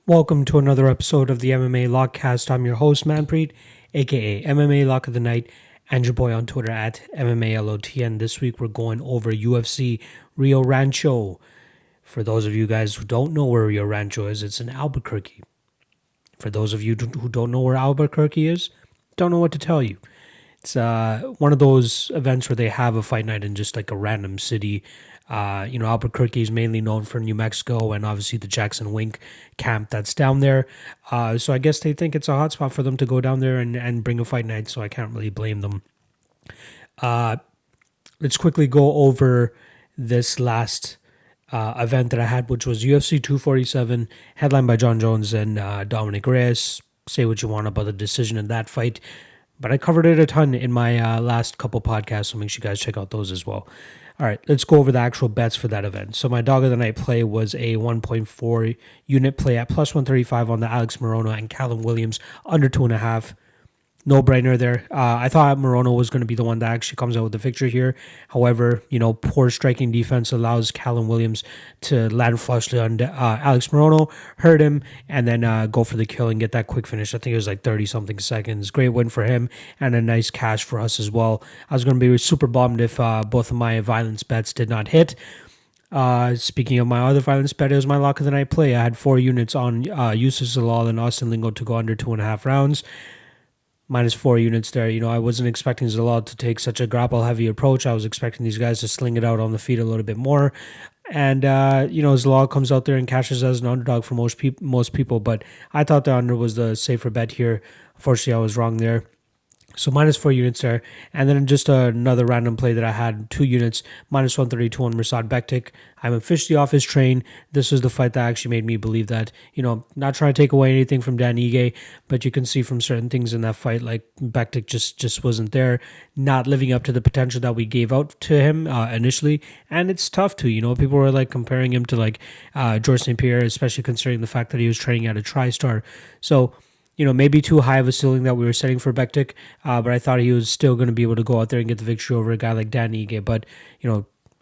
Welcome to another episode of the MMA Lock-Cast. I'm your host, Manpreet, aka MMA Lock of the Night, and your boy on Twitter at MMALOTN. This week we're going over UFC Rio Rancho. For those of you guys who don't know where Rio Rancho is, it's in Albuquerque. For those of you who don't know where Albuquerque is, don't know what to tell you. It's one of those events where they have a fight night in just like a random city. Albuquerque is mainly known for New Mexico and obviously the Jackson Wink camp that's down there. So I guess they think it's a hot spot for them to go down there and bring a fight night, so I can't really blame them. Let's quickly go over this last event that I had, which was UFC 247, headlined by Jon Jones and Dominic Reyes. Say what you want about the decision in that fight, but I covered it a ton in my last couple podcasts, so make sure you guys check out those as well. All right, let's go over the actual bets for that event. So my dog of the night play was a 1.4 unit play at plus 135 on the Alex Morono and Callum Williams under 2.5. No brainer there. I thought Morono was going to be the one that actually comes out with the victory here. However, poor striking defense allows Callum Williams to land flushly on Alex Morono, hurt him, and then go for the kill and get that quick finish. I think it was like 30-something seconds. Great win for him and a nice cash for us as well. I was going to be super bummed if both of my violence bets did not hit. Speaking of my other violence bet, it was my lock of the night play. I had 4 units on Yusuf Zalal and Austin Lingo to go under 2.5 rounds. Minus 4 units there. I wasn't expecting Zalal to take such a grapple-heavy approach. I was expecting these guys to sling it out on the feet a little bit more. And, Zalal comes out there and cashes as an underdog for most people. But I thought the under was the safer bet here. Unfortunately, I was wrong there. So minus 4 units there. And then just another random play that I had, 2 units, minus 132 on Mirsad Bektik. I'm officially off his train. This was the fight that actually made me believe that, not trying to take away anything from Dan Ige, but you can see from certain things in that fight, like Bektik just wasn't there, not living up to the potential that we gave out to him initially. And it's tough to, people were like comparing him to like George St. Pierre, especially considering the fact that he was training at a TriStar. So, maybe too high of a ceiling that we were setting for Bektik, but I thought he was still going to be able to go out there and get the victory over a guy like Dan Ige. But,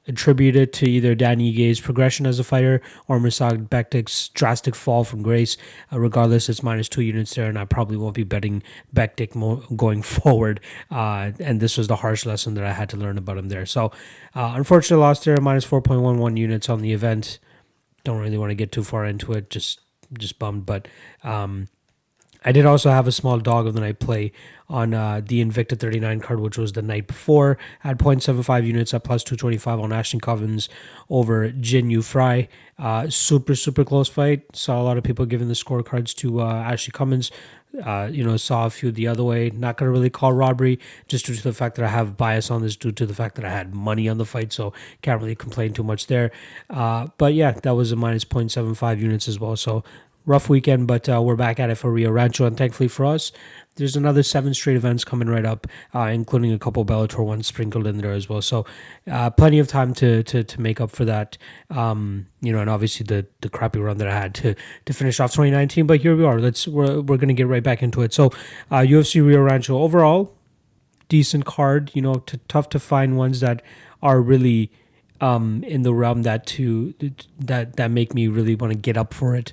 attribute it to either Dan Ige's progression as a fighter or Mirsad Bektik's drastic fall from grace. Regardless, it's minus 2 units there, and I probably won't be betting Bektik going forward. And this was the harsh lesson that I had to learn about him there. So, unfortunately, lost there, minus 4.11 units on the event. Don't really want to get too far into it, just bummed, but... I did also have a small dog of the night play on the Invicta 39 card, which was the night before. I had 0.75 units at plus 225 on Ashton Covens over Jin Yu Fry. Super, super close fight. Saw a lot of people giving the scorecards to Ashley Cummins. Saw a few the other way. Not going to really call robbery just due to the fact that I have bias on this, due to the fact that I had money on the fight, so can't really complain too much there. But yeah, that was a minus 0.75 units as well, so rough weekend, but we're back at it for Rio Rancho, and thankfully for us, there's another 7 straight events coming right up, including a couple Bellator ones sprinkled in there as well. So plenty of time to make up for that, and obviously the crappy run that I had to finish off 2019. But here we are. We're gonna get right back into it. So UFC Rio Rancho overall, decent card. Tough to find ones that are really in the realm that make me really want to get up for it.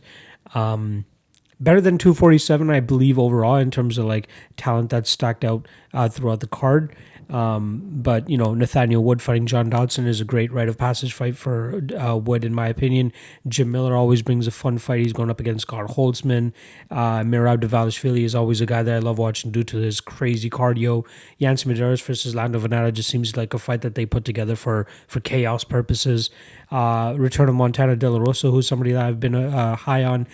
Better than 247, I believe, overall in terms of like talent that's stacked out throughout the card. But Nathaniel Wood fighting John Dodson is a great rite of passage fight for Wood, in my opinion. Jim Miller always brings a fun fight. He's going up against Holtzman. Merab Dvalishvili is always a guy that I love watching due to his crazy cardio. Yancy Medeiros versus Lando Vannata just seems like a fight that they put together for chaos purposes. Return of Montana De La Rosa, who's somebody that I've been high on.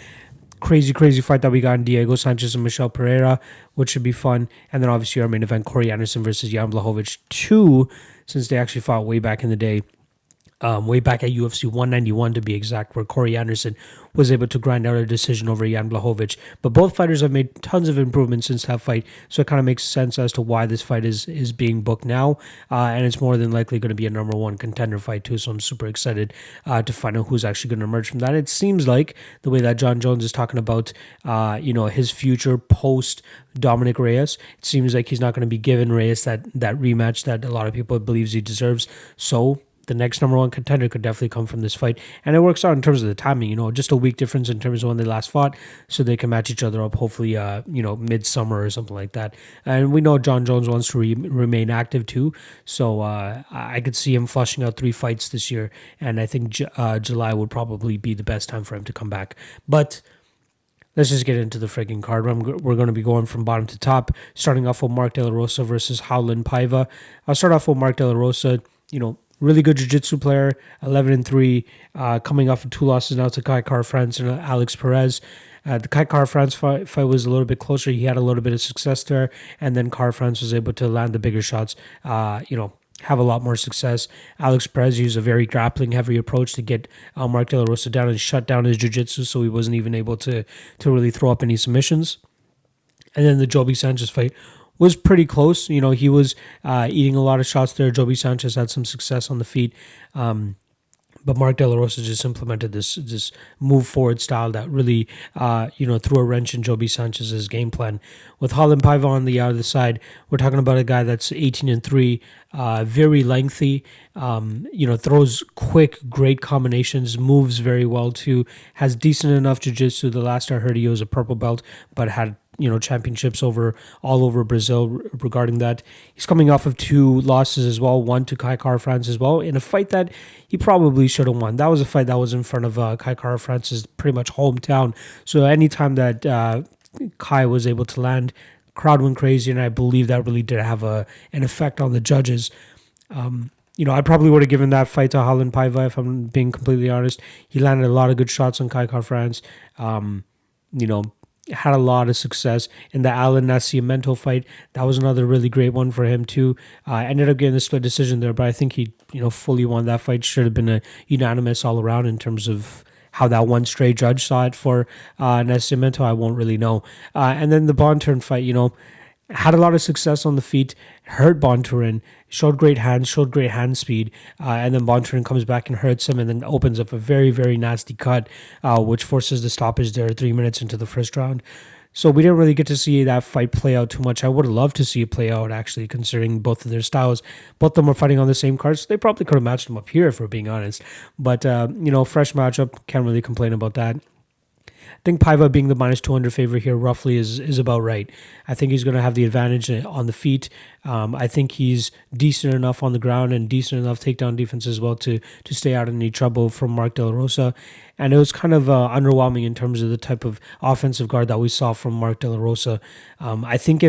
Crazy fight that we got in Diego Sanchez and Michelle Pereira, which should be fun. And then obviously our main event, Corey Anderson versus Jan Blachowicz 2, since they actually fought way back in the day. Way back at UFC 191 to be exact, where Corey Anderson was able to grind out a decision over Jan Blachowicz. But both fighters have made tons of improvements since that fight, so it kind of makes sense as to why this fight is being booked now. And it's more than likely going to be a number 1 contender fight too, so I'm super excited to find out who's actually going to emerge from that. It seems like the way that Jon Jones is talking about his future post Dominic Reyes, it seems like he's not going to be giving Reyes that rematch that a lot of people believes he deserves. So the next number one contender could definitely come from this fight. And it works out in terms of the timing, just a week difference in terms of when they last fought, so they can match each other up, hopefully, midsummer or something like that. And we know John Jones wants to remain active too, so I could see him flushing out 3 fights this year, and I think July would probably be the best time for him to come back. But let's just get into the friggin' card. We're going to be going from bottom to top, starting off with Mark De La Rosa versus Howlin' Paiva. I'll start off with Mark De La Rosa, really good jiu-jitsu player, 11-3, coming off of 2 losses now to Kai Kara-France and Alex Perez. The Kai Kara-France fight was a little bit closer. He had a little bit of success there, and then Kara-France was able to land the bigger shots, have a lot more success. Alex Perez used a very grappling-heavy approach to get Mark De La Rosa down and shut down his jiu-jitsu, so he wasn't even able to really throw up any submissions. And then the Joby Sanchez fight was pretty close. He was eating a lot of shots there. Joby Sanchez had some success on the feet. But Mark De La Rosa just implemented this move forward style that really, threw a wrench in Joby Sanchez's game plan. With Howlin' Paiva on the other side, we're talking about a guy that's 18-3, very lengthy, throws quick, great combinations, moves very well too, has decent enough jiu-jitsu. The last I heard, he was a purple belt, but had championships all over Brazil regarding that. He's coming off of 2 losses as well, one to Kai Kara-France as well, in a fight that he probably should have won. That was a fight that was in front of Kai Kara-France's pretty much hometown. So anytime that Kai was able to land, crowd went crazy, and I believe that really did have an effect on the judges. I probably would have given that fight to Howlin' Paiva if I'm being completely honest. He landed a lot of good shots on Kai Kara-France. Had a lot of success in the Alan Nascimento fight. That was another really great one for him too. Ended up getting the split decision there, but I think he fully won that fight. Should have been a unanimous all around in terms of how that one stray judge saw it for Nascimento. I won't really know. And then the Bontorin fight, had a lot of success on the feet, hurt Bontorin, showed great hands, showed great hand speed, and then Bontorin comes back and hurts him and then opens up a very, very nasty cut, which forces the stoppage there 3 minutes into the first round. So we didn't really get to see that fight play out too much. I would have loved to see it play out, actually, considering both of their styles. Both of them were fighting on the same cards. So they probably could have matched them up here, if we're being honest. But, fresh matchup, can't really complain about that. I think Paiva being the minus 200 favorite here roughly is about right. I think he's going to have the advantage on the feet. I think he's decent enough on the ground and decent enough takedown defense as well to stay out of any trouble from Mark De La Rosa. And it was kind of underwhelming in terms of the type of offensive guard that we saw from Mark De La Rosa. I think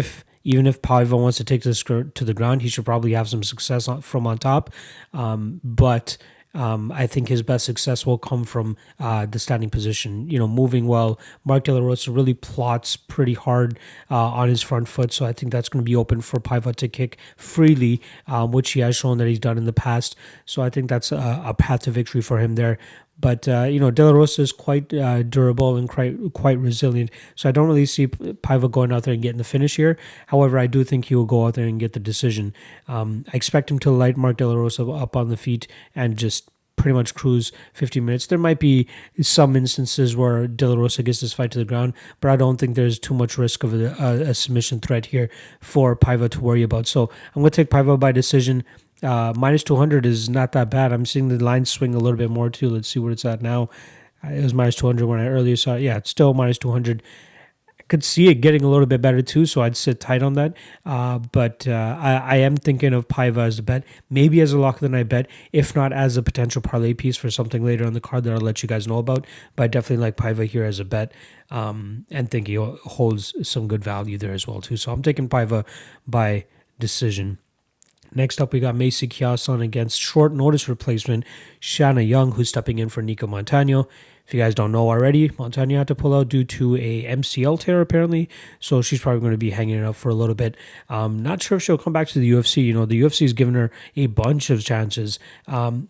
even if Paiva wants to take this to the ground, he should probably have some success from on top. But I think his best success will come from the standing position, moving well. Mark De La Rosa really plots pretty hard on his front foot, so I think that's going to be open for Paiva to kick freely, which he has shown that he's done in the past. So I think that's a path to victory for him there. But, De La Rosa is quite durable and quite resilient. So I don't really see Paiva going out there and getting the finish here. However, I do think he will go out there and get the decision. I expect him to light Mark De La Rosa up on the feet and just pretty much cruise 50 minutes. There might be some instances where De La Rosa gets this fight to the ground, but I don't think there's too much risk of a submission threat here for Paiva to worry about. So I'm going to take Paiva by decision. Minus 200 is not that bad. I'm seeing the line swing a little bit more too. Let's see what it's at now. It was minus 200 when I earlier saw it. Yeah, it's still minus 200. I could see it getting a little bit better too, so I'd sit tight on that. But I am thinking of Paiva as a bet, maybe as a lock of the night bet, if not as a potential parlay piece for something later on the card that I'll let you guys know about. But I definitely like Paiva here as a bet, and think he holds some good value there as well too. So I'm taking Paiva by decision. Next up, we got Macy Chiasson against short notice replacement Shanna Young, who's stepping in for Nico Montano. If you guys don't know already, Montano had to pull out due to a MCL tear apparently, so she's probably going to be hanging it up for a little bit. Not sure if she'll come back to the UFC. The UFC has given her a bunch of chances.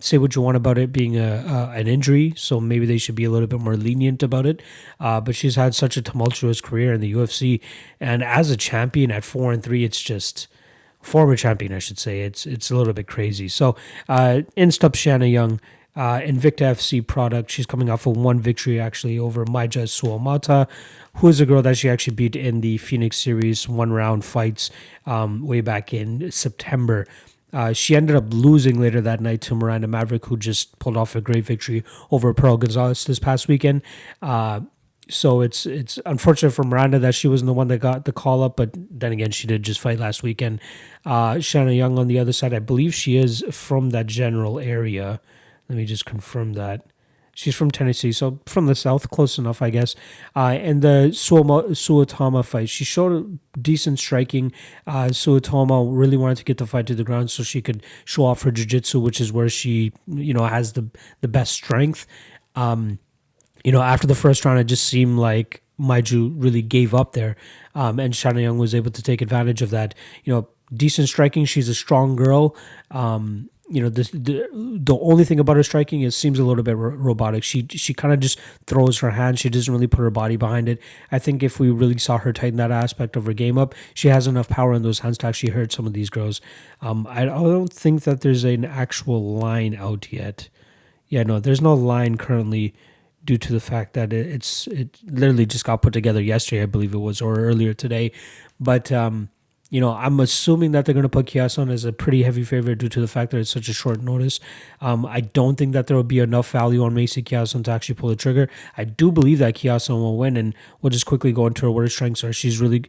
Say what you want about it being an injury, so maybe they should be a little bit more lenient about it. But she's had such a tumultuous career in the UFC, and as a champion at 4-3, it's just... former champion, I should say. It's a little bit crazy. So, in steps Shanna Young, Invicta FC product. She's coming off of one victory, actually, over Maija Suomata, who is a girl that she actually beat in the Phoenix Series one-round fights way back in September. She ended up losing later that night to Miranda Maverick, who just pulled off a great victory over Pearl Gonzalez this past weekend. So it's unfortunate for Miranda that she wasn't the one that got the call up, but then again, she did just fight last weekend. Shanna Young on the other side, I believe she is from that general area. Let me just confirm that. She's from Tennessee, so from the south, close enough, I guess. And the Suotama fight, she showed decent striking. Suotama really wanted to get the fight to the ground so she could show off her jiu-jitsu, which is where she, has the best strength. After the first round, it just seemed like Maiju really gave up there, and Shanna Young was able to take advantage of that. Decent striking. She's a strong girl. The only thing about her striking is seems a little bit robotic. She kind of just throws her hand. She doesn't really put her body behind it. I think if we really saw her tighten that aspect of her game up, she has enough power in those hands to actually hurt some of these girls. I don't think that there's an actual line out yet. Yeah, no, there's no line currently due to the fact that it literally just got put together yesterday, I believe it was, or earlier today. But I'm assuming that they're going to put Chiasson as a pretty heavy favorite due to the fact that it's such a short notice. I don't think that there will be enough value on Macy Chiasson to actually pull the trigger. I do believe that Chiasson will win, and we'll just quickly go into her what her strengths are. She's really,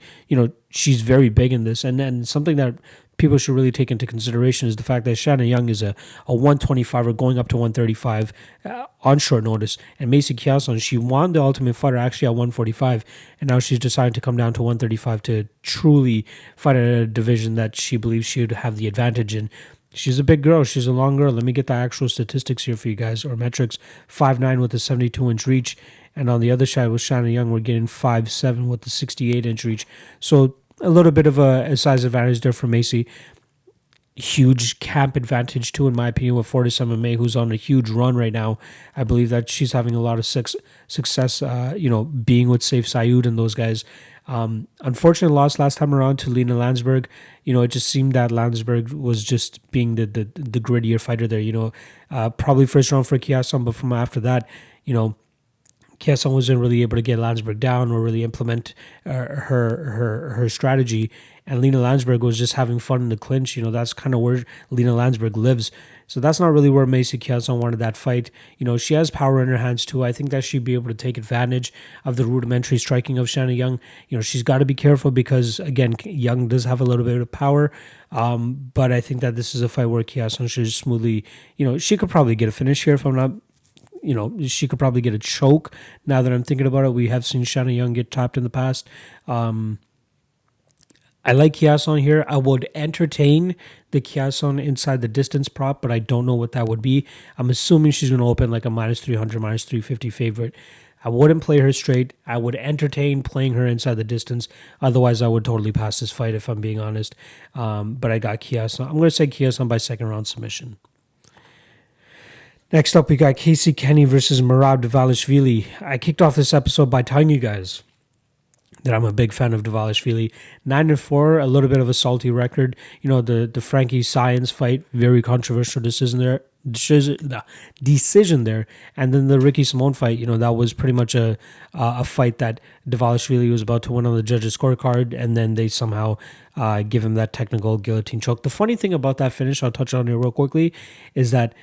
she's very big in this, and something that people should really take into consideration is the fact that Shanna Young is a 125er going up to 135 on short notice. And Macy Chiasson, she won the Ultimate Fighter actually at 145, and now she's decided to come down to 135 to truly fight at a division that she believes she would have the advantage in. She's a big girl. She's a long girl. Let me get the actual statistics here for you guys, or metrics. 5'9" with a 72-inch reach. And on the other side with Shanna Young, we're getting 5'7" with the 68-inch reach. So a little bit of a size advantage there for Macy. Huge camp advantage too, in my opinion, with Fortis MMA, who's on a huge run right now. I believe that she's having a lot of success, being with Saif Sayud and those guys. Unfortunately, lost last time around to Lena Landsberg. It just seemed that Landsberg was just being the grittier fighter there. Probably first round for Chiasson, but from after that, Chiasson wasn't really able to get Landsberg down or really implement her strategy. And Lena Landsberg was just having fun in the clinch. That's kind of where Lena Landsberg lives. So that's not really where Macy Chiasson wanted that fight. She has power in her hands too. I think that she'd be able to take advantage of the rudimentary striking of Shanna Young. She's got to be careful because, again, Young does have a little bit of power. But I think that this is a fight where Chiasson should smoothly, she could probably get a finish here if I'm not. She could probably get a choke. Now that I'm thinking about it, we have seen Shanna Young get tapped in the past. I like Chiasson here. I would entertain the Chiasson inside the distance prop, but I don't know what that would be. I'm assuming she's going to open like a minus 300, minus 350 favorite. I wouldn't play her straight. I would entertain playing her inside the distance. Otherwise, I would totally pass this fight if I'm being honest. But I got Chiasson. I'm going to say Chiasson by second round submission. Next up, we got Casey Kenney versus Merab Dvalishvili. I kicked off this episode by telling you guys that I'm a big fan of Dvalishvili. 9-4, a little bit of a salty record. The Frankie Science fight, very controversial decision there. And then the Ricky Simone fight, that was pretty much a fight that Dvalishvili was about to win on the judges' scorecard, and then they somehow give him that technical guillotine choke. The funny thing about that finish, I'll touch on it real quickly, is that,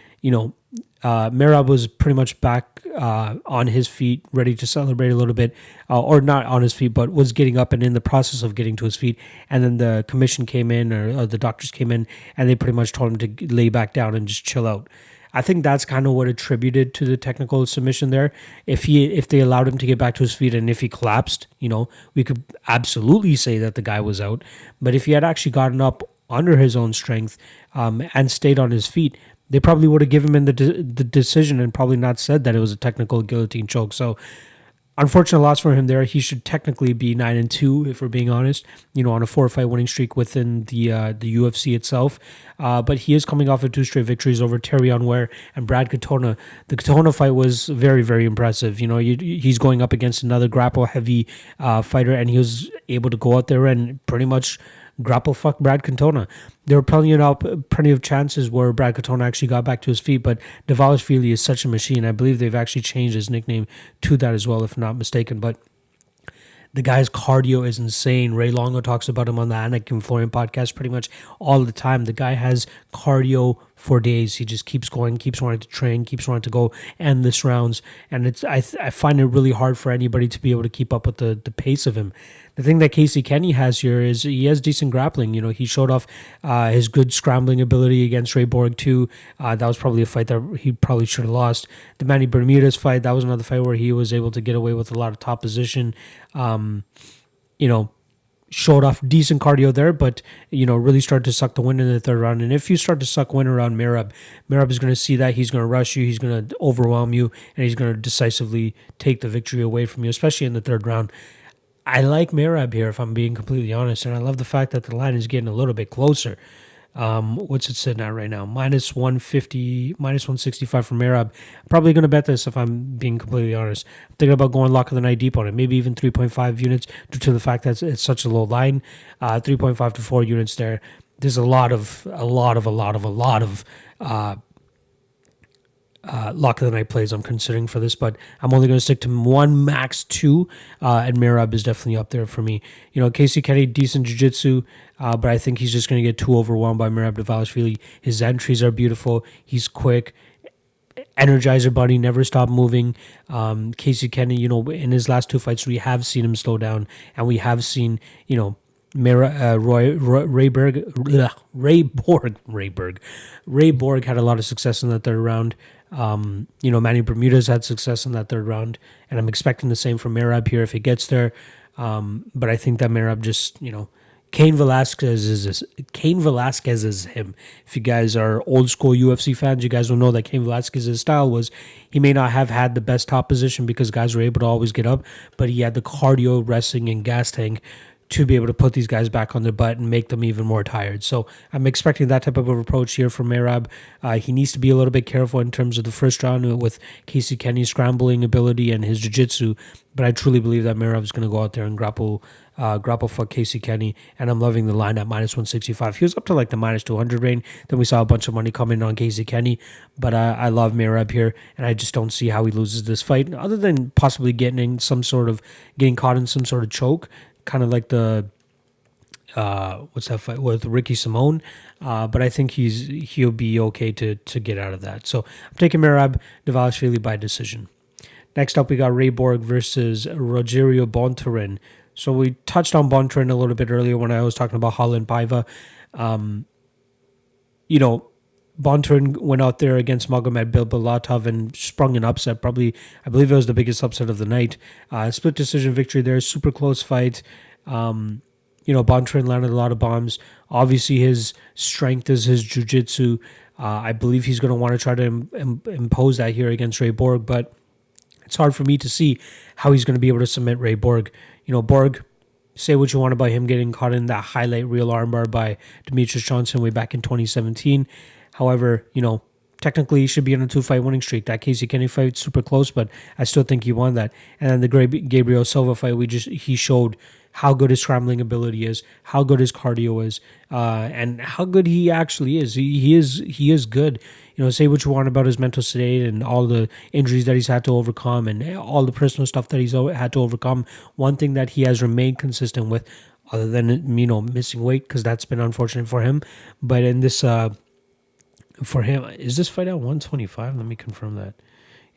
Merab was pretty much back on his feet, ready to celebrate a little bit, or not on his feet, but was getting up and in the process of getting to his feet. And then the commission came in, or the doctors came in, and they pretty much told him to lay back down and just chill out. I think that's kind of what attributed to the technical submission there. If they allowed him to get back to his feet, and if he collapsed, we could absolutely say that the guy was out. But if he had actually gotten up under his own strength and stayed on his feet, they probably would have given him the decision and probably not said that it was a technical guillotine choke. So, unfortunate loss for him there. He should technically be 9-2 if we're being honest. On a 4-fight winning streak within the UFC itself. But he is coming off of 2 straight victories over Terrion Ware and Brad Katona. The Katona fight was very, very impressive. He's going up against another grapple heavy fighter, and he was able to go out there and pretty much grapple fuck Brad Katona. There were plenty of chances where Brad Katona actually got back to his feet, but Dvalishvili is such a machine. I believe they've actually changed his nickname to that as well, if I'm not mistaken. But The guy's cardio is insane. Ray Longo talks about him on the Anakin Florian podcast pretty much all the time. The guy has cardio for days. He just keeps going, keeps wanting to train, keeps wanting to go endless rounds. And I find it really hard for anybody to be able to keep up with the pace of him. The thing that Casey Kenney has here is he has decent grappling. You know, he showed off his good scrambling ability against Ray Borg too. That was probably a fight that he probably should have lost. The Manny Bermudez fight, that was another fight where he was able to get away with a lot of top position. You know, showed off decent cardio there, but, you know, really started to suck the wind in the third round. And if you start to suck wind around Merab is going to see that. He's going to rush you. He's going to overwhelm you, and he's going to decisively take the victory away from you, especially in the third round. I like Merab here, if I'm being completely honest, and I love the fact that the line is getting a little bit closer. What's it sitting at right now? Minus 150, minus 165 for Merab. I'm probably going to bet this if I'm being completely honest. I'm thinking about going lock of the night deep on it, maybe even 3.5 units due to the fact that it's such a low line. 3.5 to 4 units there. There's a lot of lock of the night plays I'm considering for this, but I'm only going to stick to one, max two, and Merab is definitely up there for me. You know, Casey Kenney, decent jiu-jitsu, but I think he's just going to get too overwhelmed by Merab Dvalishvili. His entries are beautiful. He's quick. Energizer bunny, never stop moving. Casey Kenney, you know, in his last two fights, we have seen him slow down, and we have seen, you know, Ray Borg had a lot of success in that third round. You know, Manny Bermudez had success in that third round, and I'm expecting the same from Merab here if he gets there. But I think that Merab just, you know, Cain Velasquez is him. If you guys are old school UFC fans, you guys will know that Cain Velasquez's style was he may not have had the best top position because guys were able to always get up, but he had the cardio, wrestling, and gas tank to be able to put these guys back on their butt and make them even more tired. So I'm expecting that type of approach here from Merab. He needs to be a little bit careful in terms of the first round with Casey Kenney's scrambling ability and his jiu-jitsu, but I truly believe that Merab is going to go out there and grapple fuck Casey Kenney, and I'm loving the line at minus 165. He was up to like the minus 200 range. Then we saw a bunch of money come in on Casey Kenney, but I love Merab here, and I just don't see how he loses this fight, other than possibly getting caught in some sort of choke, kind of like the what's that fight with Ricky Simone, but I think he'll be okay to get out of that. So I'm taking Merab Dvalishvili by decision. Next up, we got Ray Borg versus Rogerio Bontorin. So we touched on Bontorin a little bit earlier when I was talking about Holland Paiva. You know, Bontorin went out there against Magomed Bilbalatov and sprung an upset. Probably, I believe it was the biggest upset of the night. Split decision victory there. Super close fight. You know, Bontorin landed a lot of bombs. Obviously, his strength is his jiu-jitsu. I believe he's going to want to try to impose that here against Ray Borg, but it's hard for me to see how he's going to be able to submit Ray Borg. You know, Borg, say what you want about him getting caught in that highlight reel armbar by Demetrius Johnson way back in 2017. However, you know, technically he should be on a 2-fight winning streak. That Casey Kenney fight, super close, but I still think he won that. And then the Gabriel Silva fight, he showed how good his scrambling ability is, how good his cardio is, and how good he actually is. He is good. You know, say what you want about his mental state and all the injuries that he's had to overcome and all the personal stuff that he's had to overcome. One thing that he has remained consistent with, other than, you know, missing weight, because that's been unfortunate for him, but in this for him, is this fight at 125? Let me confirm that.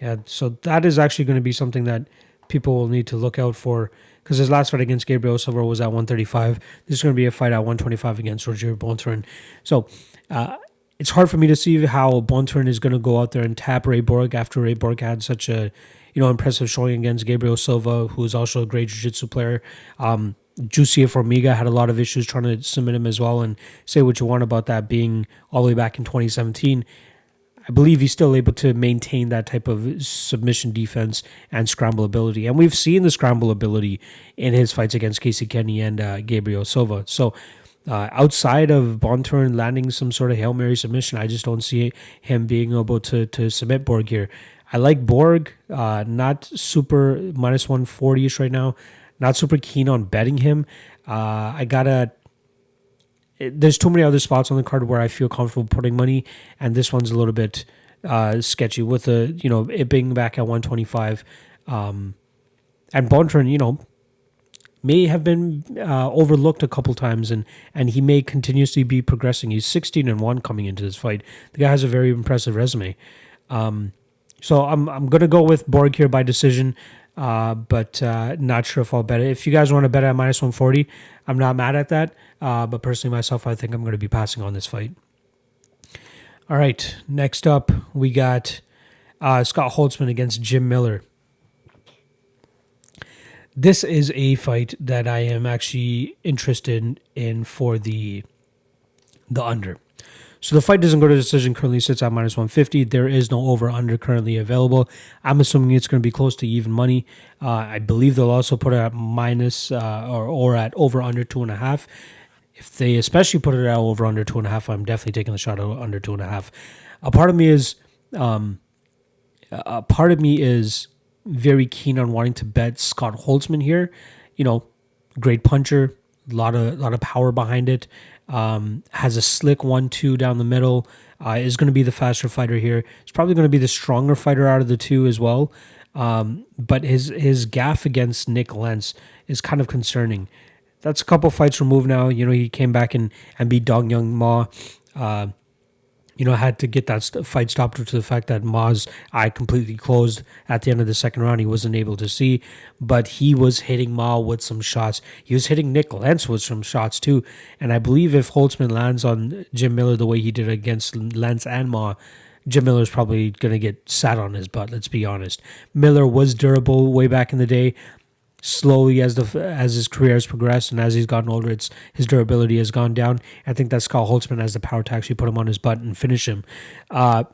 Yeah, so that is actually going to be something that people will need to look out for, because his last fight against Gabriel Silva was at 135. This is going to be a fight at 125 against Rogerio Bontorin. So it's hard for me to see how Bontorin is going to go out there and tap Ray Borg after Ray Borg had such a, you know, impressive showing against Gabriel Silva, who is also a great jiu-jitsu player. Juicy Formiga had a lot of issues trying to submit him as well, and say what you want about that being all the way back in 2017. I believe he's still able to maintain that type of submission defense and scramble ability. And we've seen the scramble ability in his fights against Casey Kenney and Gabriel Silva. So outside of Bontorin landing some sort of Hail Mary submission, I just don't see him being able to submit Borg here. I like Borg, not super minus 140-ish right now. Not super keen on betting him. There's too many other spots on the card where I feel comfortable putting money, and this one's a little bit sketchy with it being back at 125. And Bontorin, you know, may have been overlooked a couple times, and he may continuously be progressing. He's 16-1 coming into this fight. The guy has a very impressive resume. So I'm gonna go with Borg here by decision, but not sure if I'll bet it. If you guys want to bet it at -140, I'm not mad at that. But personally, myself, I think I'm going to be passing on this fight. All right, next up we got Scott Holtzman against Jim Miller. This is a fight that I am actually interested in for the under. So the fight doesn't go to decision, currently sits at -150. There is no over-under currently available. I'm assuming it's going to be close to even money. I believe they'll also put it at minus or at over-under 2.5. If they especially put it at over-under 2.5, I'm definitely taking the shot at under 2.5. A part of me is very keen on wanting to bet Scott Holtzman here. You know, great puncher, a lot of power behind it. Has a slick 1-2 down the middle. Is going to be the faster fighter here. He's probably going to be the stronger fighter out of the two as well. But his gaff against Nick Lentz is kind of concerning. That's a couple fights removed now. You know, he came back and beat Dong Young Ma. Had to get that fight stopped due to the fact that Ma's eye completely closed at the end of the second round. He wasn't able to see, but he was hitting Ma with some shots. He was hitting Nick Lentz with some shots too. And I believe if Holtzman lands on Jim Miller the way he did against Lentz and Ma, Jim Miller's probably going to get sat on his butt, let's be honest. Miller was durable way back in the day. Slowly, as his career has progressed and as he's gotten older, his durability has gone down. I think that Scott Holtzman has the power to actually put him on his butt and finish him. The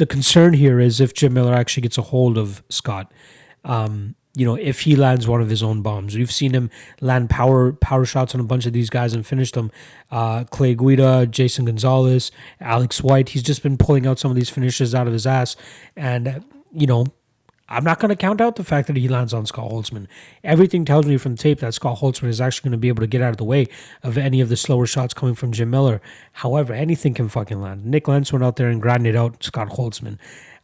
concern here is if Jim Miller actually gets a hold of Scott. If he lands one of his own bombs. We've seen him land power shots on a bunch of these guys and finish them. Clay Guida, Jason Gonzalez, Alex White. He's just been pulling out some of these finishes out of his ass, and I'm not going to count out the fact that he lands on Scott Holtzman. Everything tells me from the tape that Scott Holtzman is actually going to be able to get out of the way of any of the slower shots coming from Jim Miller. However, anything can fucking land. Nick Lentz went out there and grinded out Scott Holtzman.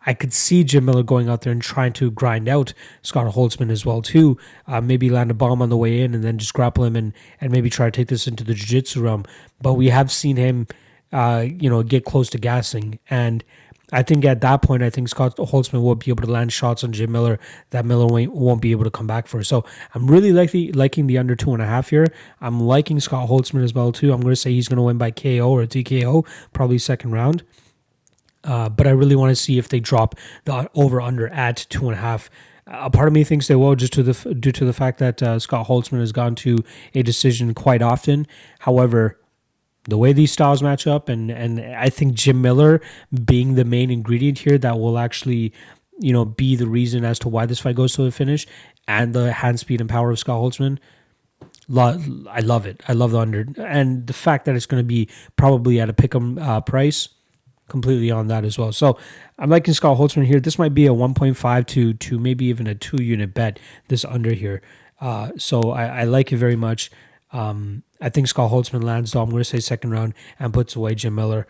I could see Jim Miller going out there and trying to grind out Scott Holtzman as well too. Maybe land a bomb on the way in and then just grapple him and maybe try to take this into the jiu-jitsu realm. But we have seen him, get close to gassing, and I think at that point, I think Scott Holtzman will be able to land shots on Jim Miller that Miller won't be able to come back for. So I'm really liking the under 2.5 here. I'm liking Scott Holtzman as well too. I'm going to say he's going to win by KO or TKO, probably second round. But I really want to see if they drop the over-under at 2.5. A part of me thinks they will, just due to the fact that Scott Holtzman has gone to a decision quite often. However, the way these styles match up, and I think Jim Miller being the main ingredient here that will actually, be the reason as to why this fight goes to a finish, and the hand speed and power of Scott Holtzman, I love it. I love the under, and the fact that it's going to be probably at a pick'em price, completely on that as well. So I'm liking Scott Holtzman here. This might be a 1.5 to maybe even a 2-unit bet, this under here. So I like it very much. I think Scott Holtzman lands, though I'm going to say second round and puts away Jim Miller.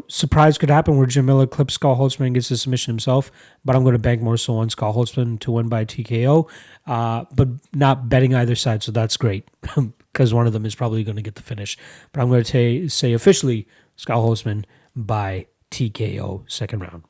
Surprise could happen where Jim Miller clips Scott Holtzman and gets the submission himself, but I'm going to bank more so on Scott Holtzman to win by TKO, but not betting either side, so that's great because one of them is probably going to get the finish. But I'm going to say officially Scott Holtzman by TKO second round.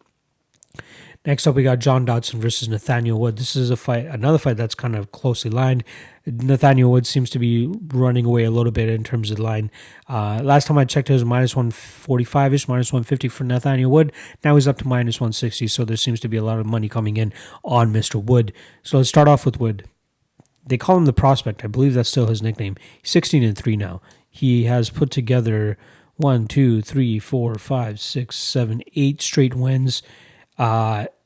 Next up, we got John Dodson versus Nathaniel Wood. This is another fight that's kind of closely lined. Nathaniel Wood seems to be running away a little bit in terms of the line. Last time I checked, it was -145-ish, -150 for Nathaniel Wood. Now he's up to -160, so there seems to be a lot of money coming in on Mr. Wood. So let's start off with Wood. They call him the Prospect. I believe that's still his nickname. He's 16-3 now. He has put together 1, 2, 3, 4, 5, 6, 7, 8 straight wins.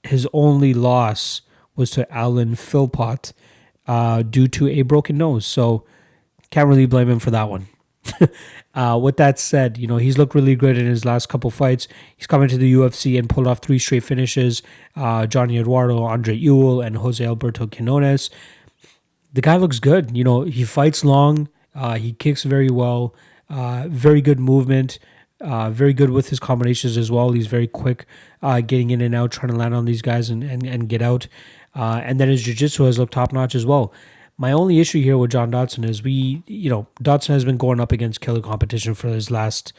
His only loss was to Alan Philpott due to a broken nose, so can't really blame him for that one. With that said, he's looked really good in his last couple fights. He's come into the UFC and pulled off 3 straight finishes. Johnny Eduardo, Andre Ewell, and Jose Alberto Quinones. The guy looks good. He fights long. He kicks very well. Very good movement. Very good with his combinations as well. He's very quick getting in and out, trying to land on these guys and get out. And then his jiu-jitsu has looked top-notch as well. My only issue here with John Dodson is Dodson has been going up against killer competition for his last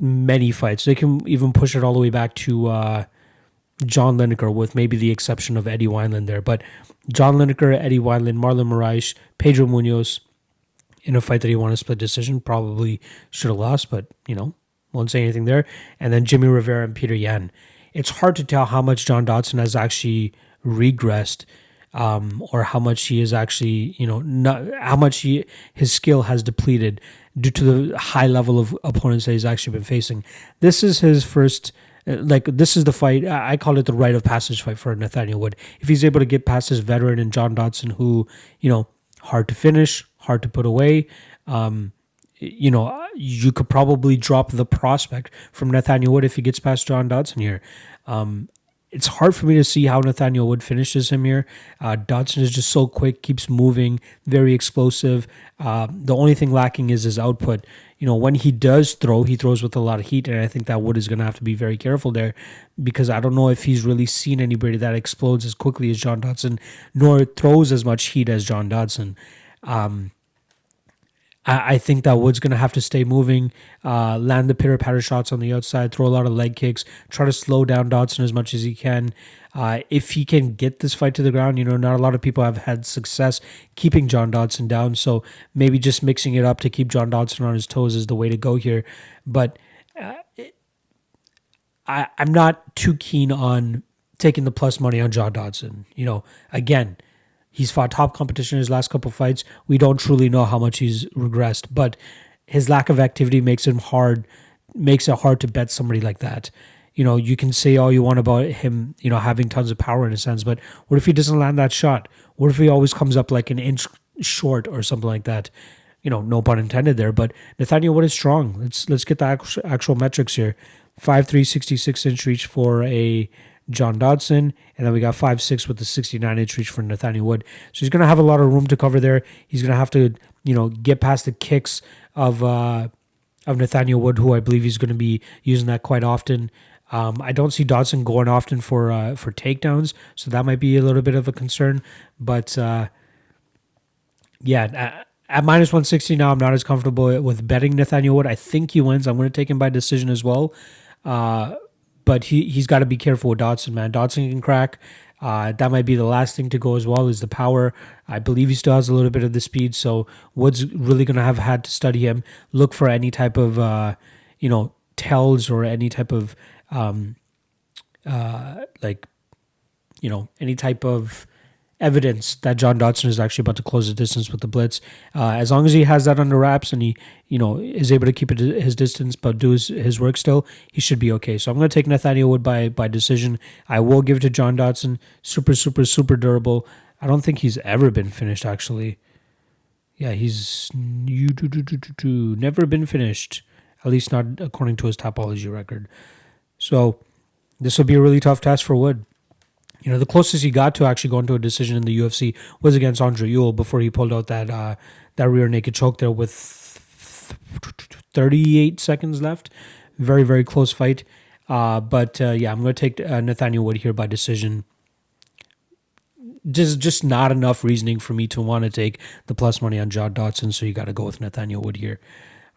many fights. They can even push it all the way back to John Lineker, with maybe the exception of Eddie Wineland there. But John Lineker, Eddie Wineland, Marlon Moraes, Pedro Munoz, in a fight that he won a split decision, probably should have lost, but, won't say anything there. And then Jimmy Rivera and Peter Yan. It's hard to tell how much John Dodson has actually regressed, or how much he is actually, not how much his skill has depleted due to the high level of opponents that he's actually been facing. This is his first, this is the fight. I call it the rite of passage fight for Nathaniel Wood. If he's able to get past his veteran and John Dodson, who, hard to finish, hard to put away, you could probably drop the prospect from Nathaniel Wood if he gets past John Dodson here. It's hard for me to see how Nathaniel Wood finishes him here. Dodson is just so quick, keeps moving, very explosive. The only thing lacking is his output. When he does throw, he throws with a lot of heat, and I think that Wood is going to have to be very careful there, because I don't know if he's really seen anybody that explodes as quickly as John Dodson, nor throws as much heat as John Dodson. I think that Wood's going to have to stay moving, land the pitter-patter shots on the outside, throw a lot of leg kicks, try to slow down Dodson as much as he can. If he can get this fight to the ground, not a lot of people have had success keeping John Dodson down, so maybe just mixing it up to keep John Dodson on his toes is the way to go here. But I'm not too keen on taking the plus money on John Dodson. Again, he's fought top competition in his last couple of fights. We don't truly know how much he's regressed, but his lack of activity makes it hard to bet somebody like that. You can say all you want about him, having tons of power in a sense, but what if he doesn't land that shot? What if he always comes up like an inch short or something like that? No pun intended there, but Nathaniel Wood is strong. Let's get the actual metrics here. 5'3", 66-inch reach for a John Dodson, and then we got 5'6" with the 69-inch reach for Nathaniel Wood. So he's going to have a lot of room to cover there. He's going to have to, get past the kicks of Nathaniel Wood, who I believe he's going to be using that quite often. I don't see Dodson going often for takedowns, so that might be a little bit of a concern. But at minus 160 now, I'm not as comfortable with betting Nathaniel Wood. I think he wins. I'm going to take him by decision as well. But he's got to be careful with Dodson, man. Dodson can crack. That might be the last thing to go as well, is the power. I believe he still has a little bit of the speed, so Wood's really going to have had to study him, look for any type of, tells or any type of, any type of evidence that John Dodson is actually about to close the distance with the blitz. As long as he has that under wraps and he, is able to keep it his distance but do his work still, he should be okay. So I'm going to take Nathaniel Wood by decision. I will give it to John Dodson. Super, super, super durable. I don't think he's ever been finished, actually. Yeah, he's never been finished, at least not according to his Tapology record. So this will be a really tough test for Wood. The closest he got to actually going to a decision in the UFC was against Andre Ewell before he pulled out that rear naked choke there with 38 seconds left. Very, very close fight. But I'm going to take Nathaniel Wood here by decision. Just not enough reasoning for me to want to take the plus money on John Dodson, so you got to go with Nathaniel Wood here.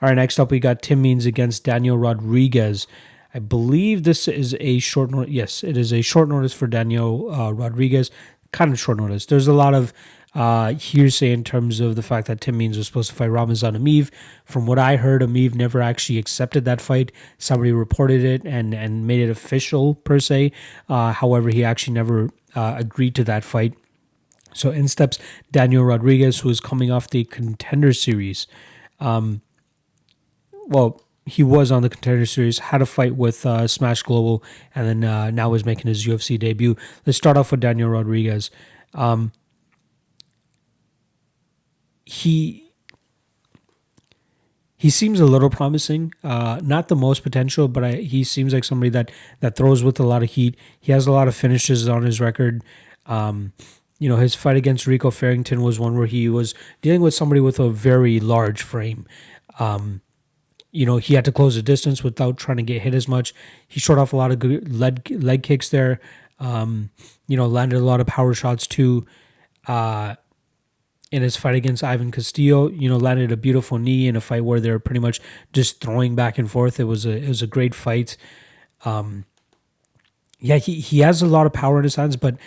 All right, next up we got Tim Means against Daniel Rodriguez. I believe this is a short notice. Yes, it is a short notice for Daniel Rodriguez. Kind of short notice. There's a lot of hearsay in terms of the fact that Tim Means was supposed to fight Ramazan Ameev. From what I heard, Ameev never actually accepted that fight. Somebody reported it and made it official, per se. However, he actually never agreed to that fight. So in steps Daniel Rodriguez, who is coming off the Contender Series. He was on the Contender Series, had a fight with Smash Global, and then now is making his UFC debut. Let's start off with Daniel Rodriguez. He seems a little promising. Not the most potential, but he seems like somebody that throws with a lot of heat. He has a lot of finishes on his record. His fight against Rico Farrington was one where he was dealing with somebody with a very large frame. He had to close the distance without trying to get hit as much. He short off a lot of good leg kicks there. Landed a lot of power shots too. in his fight against Ivan Castillo. Landed a beautiful knee in a fight where they were pretty much just throwing back and forth. It was a great fight. Yeah, he has a lot of power in his hands, but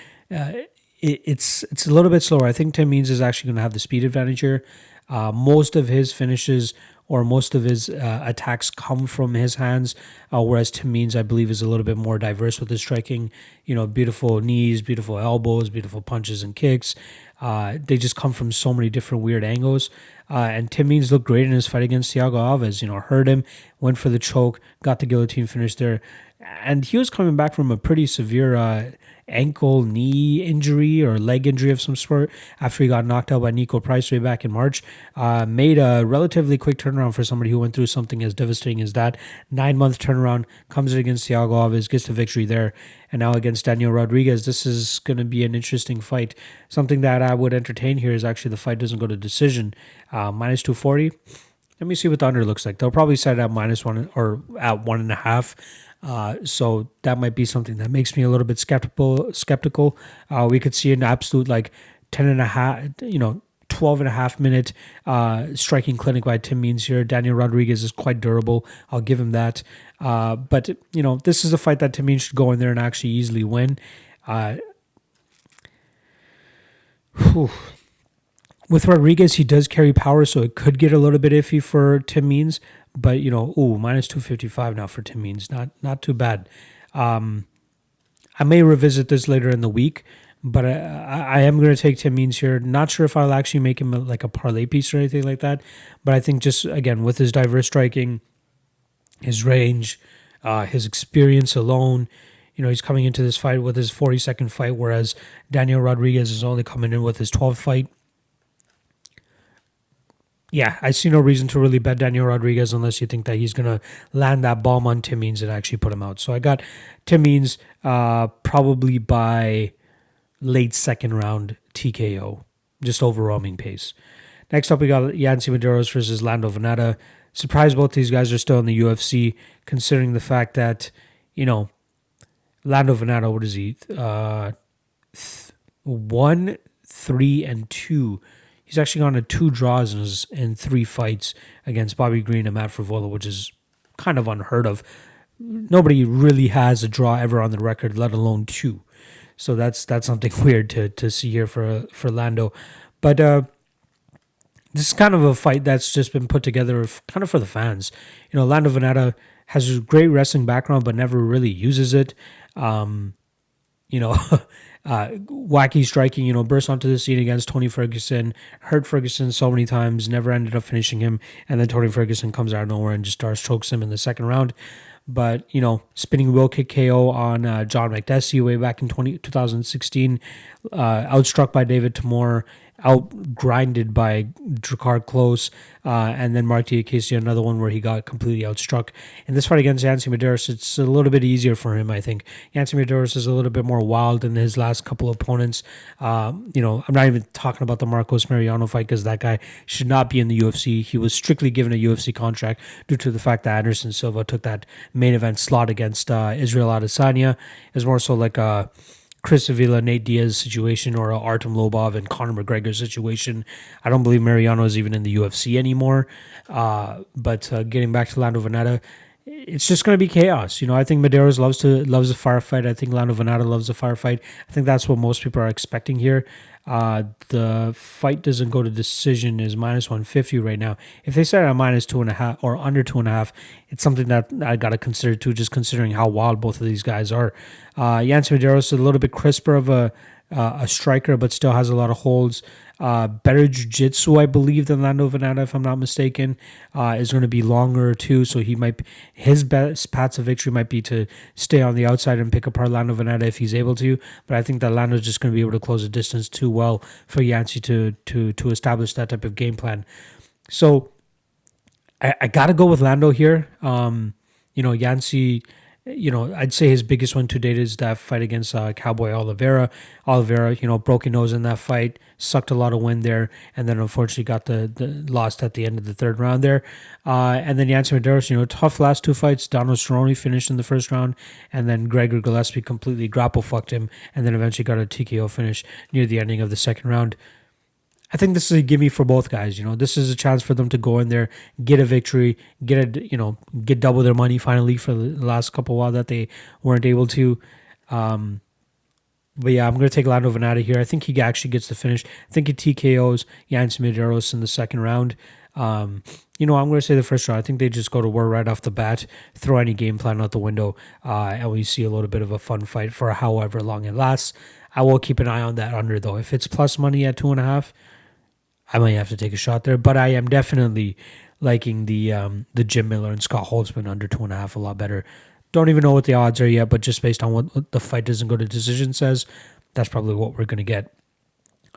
it's a little bit slower. I think Tim Means is actually going to have the speed advantage here. Most of his finishes or most of his attacks come from his hands, whereas Tim Means, I believe, is a little bit more diverse with his striking. Beautiful knees, beautiful elbows, beautiful punches and kicks. They just come from so many different weird angles. And Tim Means looked great in his fight against Thiago Alves. Hurt him, went for the choke, got the guillotine finish there. And he was coming back from a pretty severe ankle, knee injury or leg injury of some sort after he got knocked out by Nico Price way back in March. Made a relatively quick turnaround for somebody who went through something as devastating as that. 9-month turnaround, comes in against Thiago Alves, gets the victory there. And now against Daniel Rodriguez, this is going to be an interesting fight. Something that I would entertain here is actually the fight doesn't go to decision. Minus 240. Let me see what the under looks like. They'll probably set it at -1 or at 1.5. So that might be something that makes me a little bit skeptical. We could see an absolute 12.5 minute striking clinic by Tim Means here. Daniel Rodriguez is quite durable. I'll give him that. But this is a fight that Tim Means should go in there and actually easily win. With Rodriguez, he does carry power, so it could get a little bit iffy for Tim Means. But, minus 255 now for Tim Means. Not too bad. I may revisit this later in the week, but I am going to take Tim Means here. Not sure if I'll actually make him a parlay piece or anything like that. But I think just, again, with his diverse striking, his range, his experience alone, he's coming into this fight with his 42nd fight, whereas Daniel Rodriguez is only coming in with his 12th fight. Yeah, I see no reason to really bet Daniel Rodriguez unless you think that he's going to land that bomb on Tim Means and actually put him out. So I got Tim Means probably by late second round TKO, just overwhelming pace. Next up, we got Yancy Medeiros versus Lando Vannata. Surprised both these guys are still in the UFC, considering the fact that, Lando Vannata, what is he? 1, 3, and 2. He's actually gone to 2 draws in 3 fights against Bobby Green and Matt Frivola, which is kind of unheard of. Nobody really has a draw ever on the record, let alone 2. So that's something weird to see here for Lando. But this is kind of a fight that's just been put together kind of for the fans. Lando Vannata has a great wrestling background, but never really uses it. Wacky striking, burst onto the scene against Tony Ferguson, hurt Ferguson so many times, never ended up finishing him, and then Tony Ferguson comes out of nowhere and just chokes him in the second round. But, spinning wheel kick KO on John McDessie way back in 2016, outstruck by David Tamor, out-grinded by Drakkar Klose, and then Mark Diakisi, another one where he got completely outstruck. In this fight against Yancy Medeiros, it's a little bit easier for him, I think. Yancy Medeiros is a little bit more wild than his last couple of opponents. I'm not even talking about the Marcos Mariano fight because that guy should not be in the UFC. He was strictly given a UFC contract due to the fact that Anderson Silva took that main event slot against Israel Adesanya. It was more so like a Chris Avila, Nate Diaz situation, or Artem Lobov and Conor McGregor situation. I don't believe Mariano is even in the UFC anymore. But getting back to Lando Vannata, it's just going to be chaos. I think Medeiros loves a firefight. I think Lando Vannata loves a firefight. I think that's what most people are expecting here. The fight doesn't go to decision is minus 150 right now. If they set it at minus 2.5 or under 2.5, it's something that I got to consider too, just considering how wild both of these guys are. Yancy Medeiros is a little bit crisper of a striker, but still has a lot of holds. Better jiu-jitsu, I believe, than Lando Vannata, if I'm not mistaken. Is going to be longer too, so his best paths of victory might be to stay on the outside and pick apart Lando Vannata if he's able to. But I think that Lando's just going to be able to close the distance too well for Yancy to establish that type of game plan. So I got to go with Lando here. Yancy, I'd say his biggest one to date is that fight against Cowboy Oliveira. Oliveira, broken nose in that fight, sucked a lot of wind there, and then unfortunately got the lost at the end of the third round there. And then Yancy Medeiros, tough last 2 fights. Donald Cerrone finished in the first round, and then Gregor Gillespie completely grapple fucked him, and then eventually got a TKO finish near the ending of the second round. I think this is a gimme for both guys. This is a chance for them to go in there, get a victory, get double their money finally for the last couple while that they weren't able to. But yeah, I'm going to take Lando Vannata here. I think he actually gets the finish. I think he TKOs Yancy Medeiros in the second round. I'm going to say the first round. I think they just go to war right off the bat, throw any game plan out the window, and we see a little bit of a fun fight for however long it lasts. I will keep an eye on that under, though. If it's plus money at 2.5, I might have to take a shot there. But I am definitely liking the Jim Miller and Scott Holtzman under 2.5 a lot better. Don't even know what the odds are yet, but just based on what the fight doesn't go to decision says, that's probably what we're going to get.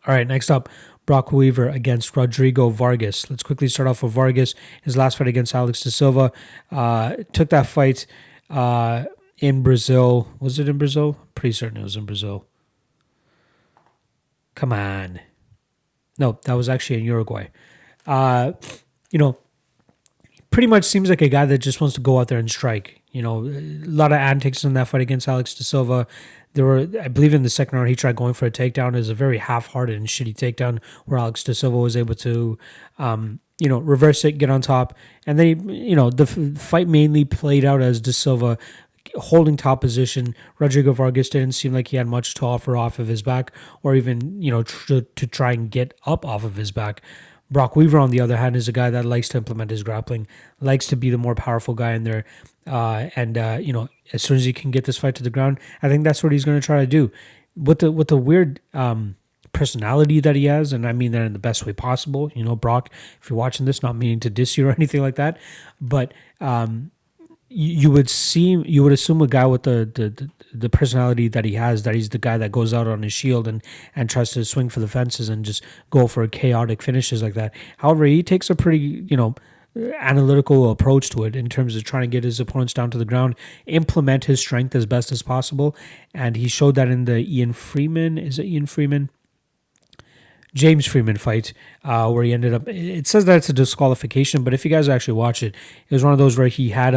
All right, next up, Brok Weaver against Rodrigo Vargas. Let's quickly start off with Vargas. His last fight against Alex de Silva. Took that fight in Brazil. Was it in Brazil? Pretty certain it was in Brazil. Come on. No, that was actually in Uruguay. Pretty much seems like a guy that just wants to go out there and strike. A lot of antics in that fight against Alex de Silva. There were, I believe in the second round, he tried going for a takedown. It was a very half-hearted and shitty takedown where Alex de Silva was able to, reverse it, get on top. And then, the fight mainly played out as de Silva holding top position. Rodrigo Vargas didn't seem like he had much to offer off of his back or even, to try and get up off of his back. Brok Weaver, on the other hand, is a guy that likes to implement his grappling, likes to be the more powerful guy in there. As soon as he can get this fight to the ground, I think that's what he's going to try to do. With the weird personality that he has, and I mean that in the best way possible. Brok, if you're watching this, not meaning to diss you or anything like that, but you would assume a guy with the personality that he has, that he's the guy that goes out on his shield and tries to swing for the fences and just go for chaotic finishes like that. However, he takes a pretty, analytical approach to it in terms of trying to get his opponents down to the ground, implement his strength as best as possible. And he showed that in the James Freeman fight, where he ended up, it says that it's a disqualification, but if you guys actually watch it, it was one of those where he had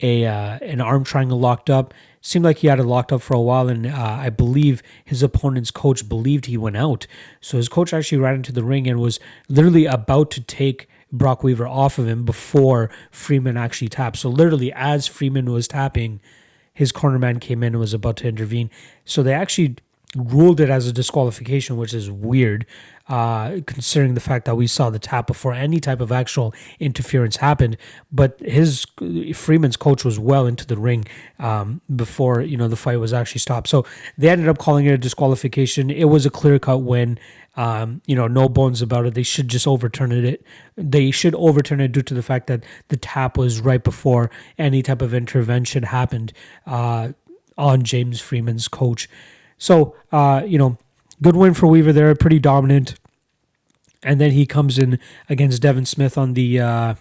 an arm triangle locked up. Seemed like he had it locked up for a while, and I believe his opponent's coach believed he went out. So his coach actually ran into the ring and was literally about to take Brok Weaver off of him before Freeman actually tapped. So literally as Freeman was tapping, his cornerman came in and was about to intervene. So they actually ruled it as a disqualification, which is weird, considering the fact that we saw the tap before any type of actual interference happened. But Freeman's coach was well into the ring before the fight was actually stopped. So they ended up calling it a disqualification. It was a clear-cut win. No bones about it. They should just overturn it. They should overturn it due to the fact that the tap was right before any type of intervention happened on James Freeman's coach. So, good win for Weaver there, pretty dominant. And then he comes in against Devin Smith on the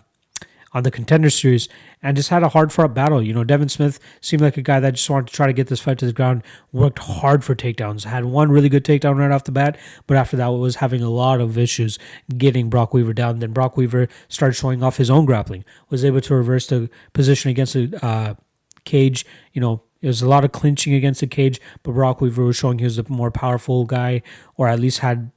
Contender Series and just had a hard-fought battle. Devin Smith seemed like a guy that just wanted to try to get this fight to the ground, worked hard for takedowns, had one really good takedown right off the bat, but after that was having a lot of issues getting Brok Weaver down. Then Brok Weaver started showing off his own grappling, was able to reverse the position against the cage. It was a lot of clinching against the cage, but Brok Weaver was showing he was a more powerful guy, or at least had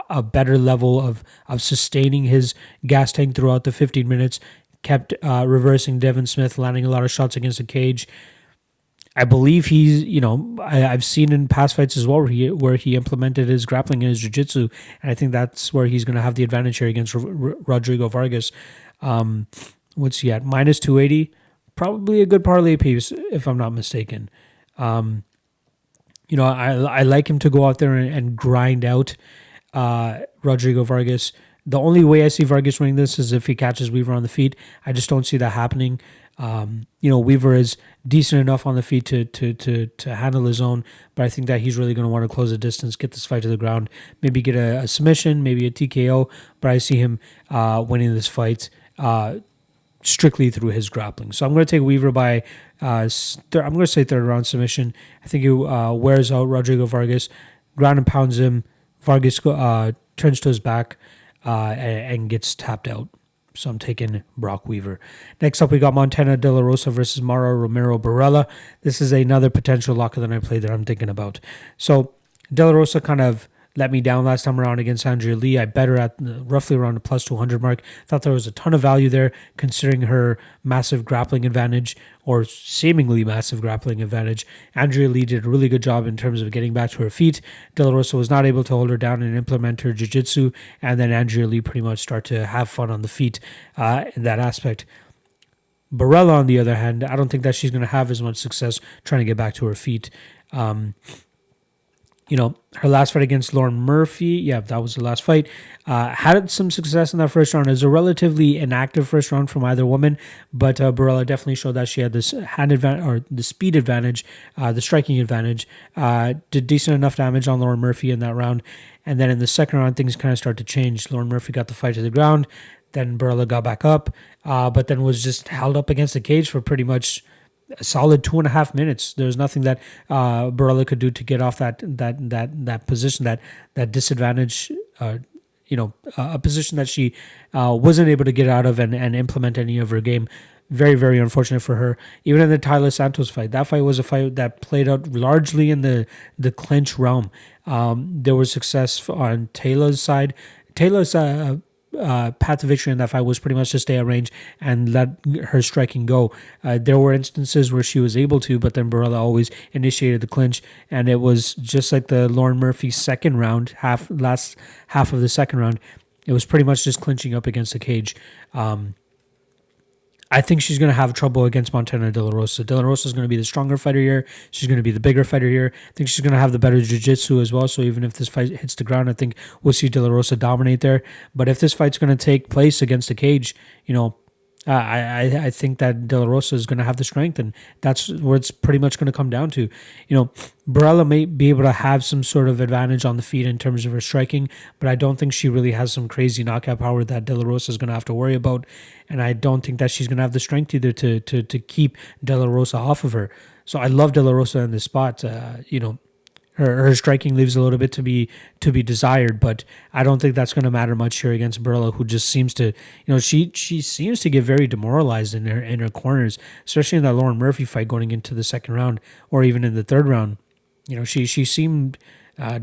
a better level of sustaining his gas tank throughout the 15 minutes, kept reversing Devin Smith, landing a lot of shots against the cage. I believe he's, I've seen in past fights as well where he implemented his grappling and his jiu-jitsu, and I think that's where he's going to have the advantage here against Rodrigo Vargas. What's he at? Minus 280. Probably a good parlay piece, if I'm not mistaken. I like him to go out there and grind out Rodrigo Vargas. The only way I see Vargas winning this is if he catches Weaver on the feet. I just don't see that happening. Weaver is decent enough on the feet to handle his own, but I think that he's really going to want to close the distance, get this fight to the ground, maybe get a submission, maybe a TKO, but I see him winning this fight strictly through his grappling. So I'm going to take Weaver by, I'm going to say third round submission. I think he wears out Rodrigo Vargas, ground and pounds him. Vargas turns to his back and gets tapped out. So I'm taking Brok Weaver. Next up, we got Montana De La Rosa versus Mara Romero Borella. This is another potential locker that I played that I'm thinking about. So De La Rosa kind of let me down last time around against Andrea Lee. I bet her at roughly around the plus 200 mark. Thought there was a ton of value there considering her massive grappling advantage, or seemingly massive grappling advantage. Andrea Lee did a really good job in terms of getting back to her feet. De La Rosa was not able to hold her down and implement her jiu-jitsu, and then Andrea Lee pretty much start to have fun on the feet in that aspect. Borella, on the other hand, I don't think that she's going to have as much success trying to get back to her feet. Her last fight against Lauren Murphy, that was the last fight, had some success in that first round. It was a relatively inactive first round from either woman, but Borella definitely showed that she had this hand advantage, or the speed advantage, the striking advantage, did decent enough damage on Lauren Murphy in that round. And then in the second round, things kind of started to change. Lauren Murphy got the fight to the ground, then Borella got back up, but then was just held up against the cage for pretty much a solid 2.5 minutes. There was nothing that Borella could do to get off that position, that disadvantage. A position that she wasn't able to get out of and implement any of her game. Very, very unfortunate for her. Even in the Tyler Santos fight, that fight was a fight that played out largely in the clinch realm. There was success on Taylor's side. Taylor's path to victory in that fight was pretty much to stay at range and let her striking go. There were instances where she was able to, but then Borella always initiated the clinch, and it was just like the Lauren Murphy second round, last half of the second round. It was pretty much just clinching up against the cage. I think she's going to have trouble against Montana De La Rosa. De La Rosa is going to be the stronger fighter here. She's going to be the bigger fighter here. I think she's going to have the better jiu-jitsu as well. So even if this fight hits the ground, I think we'll see De La Rosa dominate there. But if this fight's going to take place against the cage, I think that De La Rosa is going to have the strength, and that's where it's pretty much going to come down to. Borella may be able to have some sort of advantage on the feet in terms of her striking, but I don't think she really has some crazy knockout power that De La Rosa is going to have to worry about, and I don't think that she's going to have the strength either to keep De La Rosa off of her. So I love De La Rosa in this spot. Her striking leaves a little bit to be desired, but I don't think that's going to matter much here against Borella, who just seems to, she seems to get very demoralized in her corners, especially in that Lauren Murphy fight going into the second round, or even in the third round. She seemed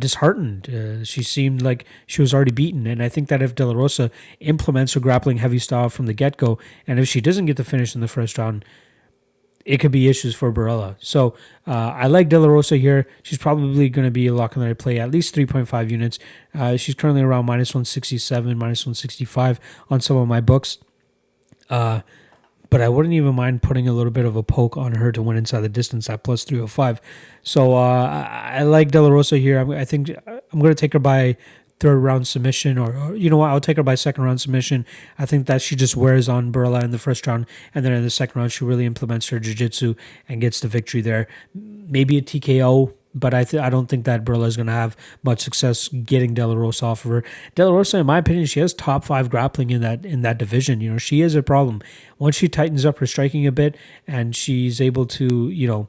disheartened. She seemed like she was already beaten, and I think that if De La Rosa implements her grappling heavy style from the get-go, and if she doesn't get the finish in the first round, it could be issues for Borella. So I like De La Rosa here. She's probably going to be a lock and I play, at least 3.5 units. She's currently around minus 167, minus 165 on some of my books. But I wouldn't even mind putting a little bit of a poke on her to win inside the distance at plus 305. So I like De La Rosa here. I think I'm going to take her by third round submission, or you know what, I'll take her by second round submission. I think that she just wears on Borella in the first round, and then in the second round she really implements her jiu-jitsu and gets the victory there. Maybe a TKO, but I don't think that Borella is going to have much success getting De La Rosa off of her. De La Rosa, in my opinion, she has top 5 grappling in that division. She is a problem. Once she tightens up her striking a bit and she's able to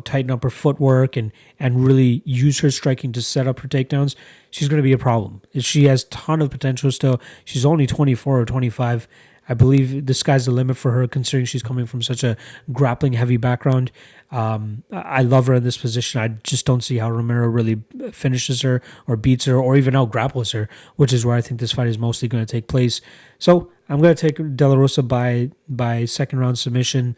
tighten up her footwork and really use her striking to set up her takedowns, she's going to be a problem. She has a ton of potential still. She's only 24 or 25. I believe the sky's the limit for her, considering she's coming from such a grappling-heavy background. I love her in this position. I just don't see how Romero really finishes her or beats her or even out-grapples her, which is where I think this fight is mostly going to take place. So I'm going to take De La Rosa by second-round submission,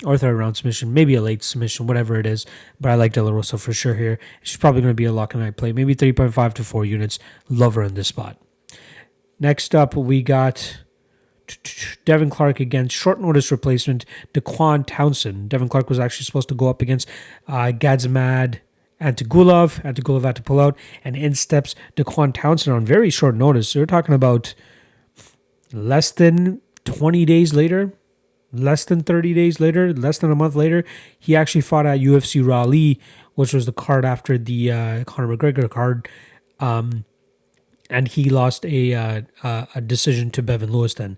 or third round submission, maybe a late submission, whatever it is. But I like De La Rosa for sure here. She's probably going to be a lock and night play, maybe 3.5 to 4 units. Love her in this spot. Next up, we got Devin Clark against short notice replacement Daquan Townsend. Devin Clark was actually supposed to go up against Gadzimad Antigulov. Antigulov had to pull out, and in steps Daquan Townsend on very short notice. So we're talking about less than 20 days later. Less than 30 days later, less than a month later, he actually fought at UFC Raleigh, which was the card after the Conor McGregor card, and he lost a decision to Bevan Lewis then.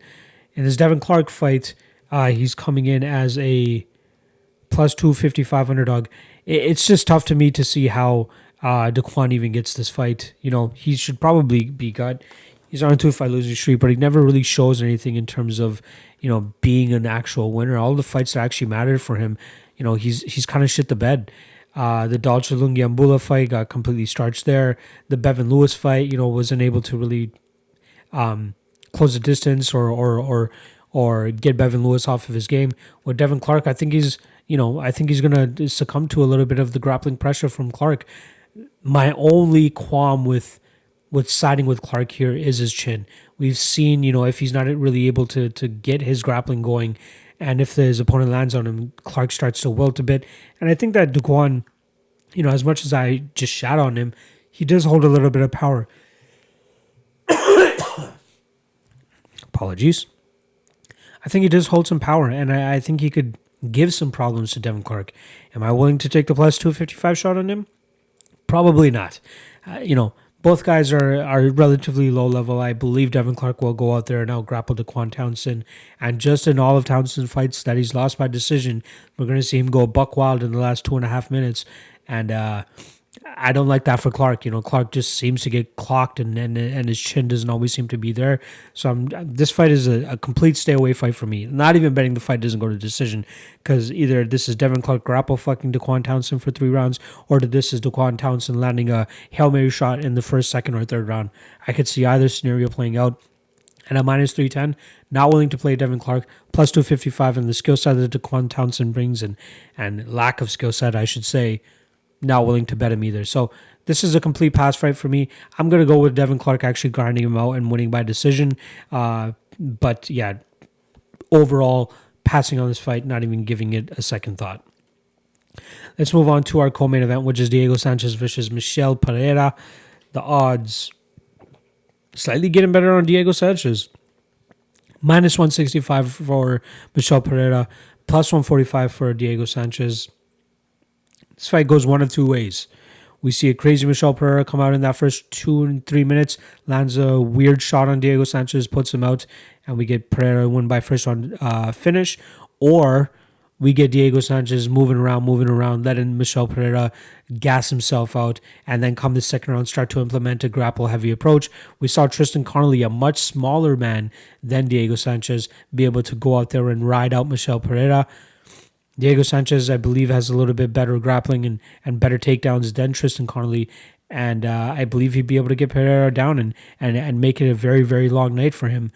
In this Devin Clark fight, he's coming in as a plus 255 underdog. It's just tough to me to see how Daquan even gets this fight. He should probably be got. He's on a 2-fight losing streak, but he never really shows anything in terms of, being an actual winner. All the fights that actually mattered for him, he's kind of shit the bed. The Dalchalungi Ambula fight got completely starched there. The Bevan Lewis fight, wasn't able to really close the distance or get Bevan Lewis off of his game. With Devin Clark, I think he's going to succumb to a little bit of the grappling pressure from Clark. My only qualm with siding with Clark here is his chin. We've seen, if he's not really able to get his grappling going, and if his opponent lands on him, Clark starts to wilt a bit. And I think that Duquan, as much as I just shat on him, he does hold a little bit of power. Apologies. I think he does hold some power, and I think he could give some problems to Devin Clark. Am I willing to take the plus 255 shot on him? Probably not. Both guys are relatively low level. I believe Devin Clark will go out there and out-grapple Daquan Townsend. And just in all of Townsend's fights that he's lost by decision, we're going to see him go buck wild in the last 2.5 minutes. And I don't like that for Clark. Clark just seems to get clocked, and his chin doesn't always seem to be there. So this fight is a complete stay away fight for me. Not even betting the fight doesn't go to decision, because either this is Devin Clark grapple fucking Daquan Townsend for 3 rounds, or this is Daquan Townsend landing a Hail Mary shot in the first, second, or third round. I could see either scenario playing out. And at minus 310, not willing to play Devin Clark, plus 255, and the skill set that Daquan Townsend brings, and lack of skill set, I should say, not willing to bet him either. So this is a complete pass fight for me. I'm going to go with Devin Clark actually grinding him out and winning by decision. But yeah, overall, passing on this fight, not even giving it a second thought. Let's move on to our co-main event, which is Diego Sanchez versus Michel Pereira. The odds slightly getting better on Diego Sanchez. Minus 165 for Michel Pereira, plus 145 for Diego Sanchez. This fight goes one of two ways. We see a crazy Michel Pereira come out in that first 2 and 3 minutes, lands a weird shot on Diego Sanchez, puts him out, and we get Pereira win by first round finish. Or we get Diego Sanchez moving around, letting Michel Pereira gas himself out, and then come the second round, start to implement a grapple-heavy approach. We saw Tristan Connolly, a much smaller man than Diego Sanchez, be able to go out there and ride out Michel Pereira. Diego Sanchez, I believe, has a little bit better grappling and better takedowns than Tristan Connolly, and I believe he'd be able to get Pereira down and make it a very, very long night for him,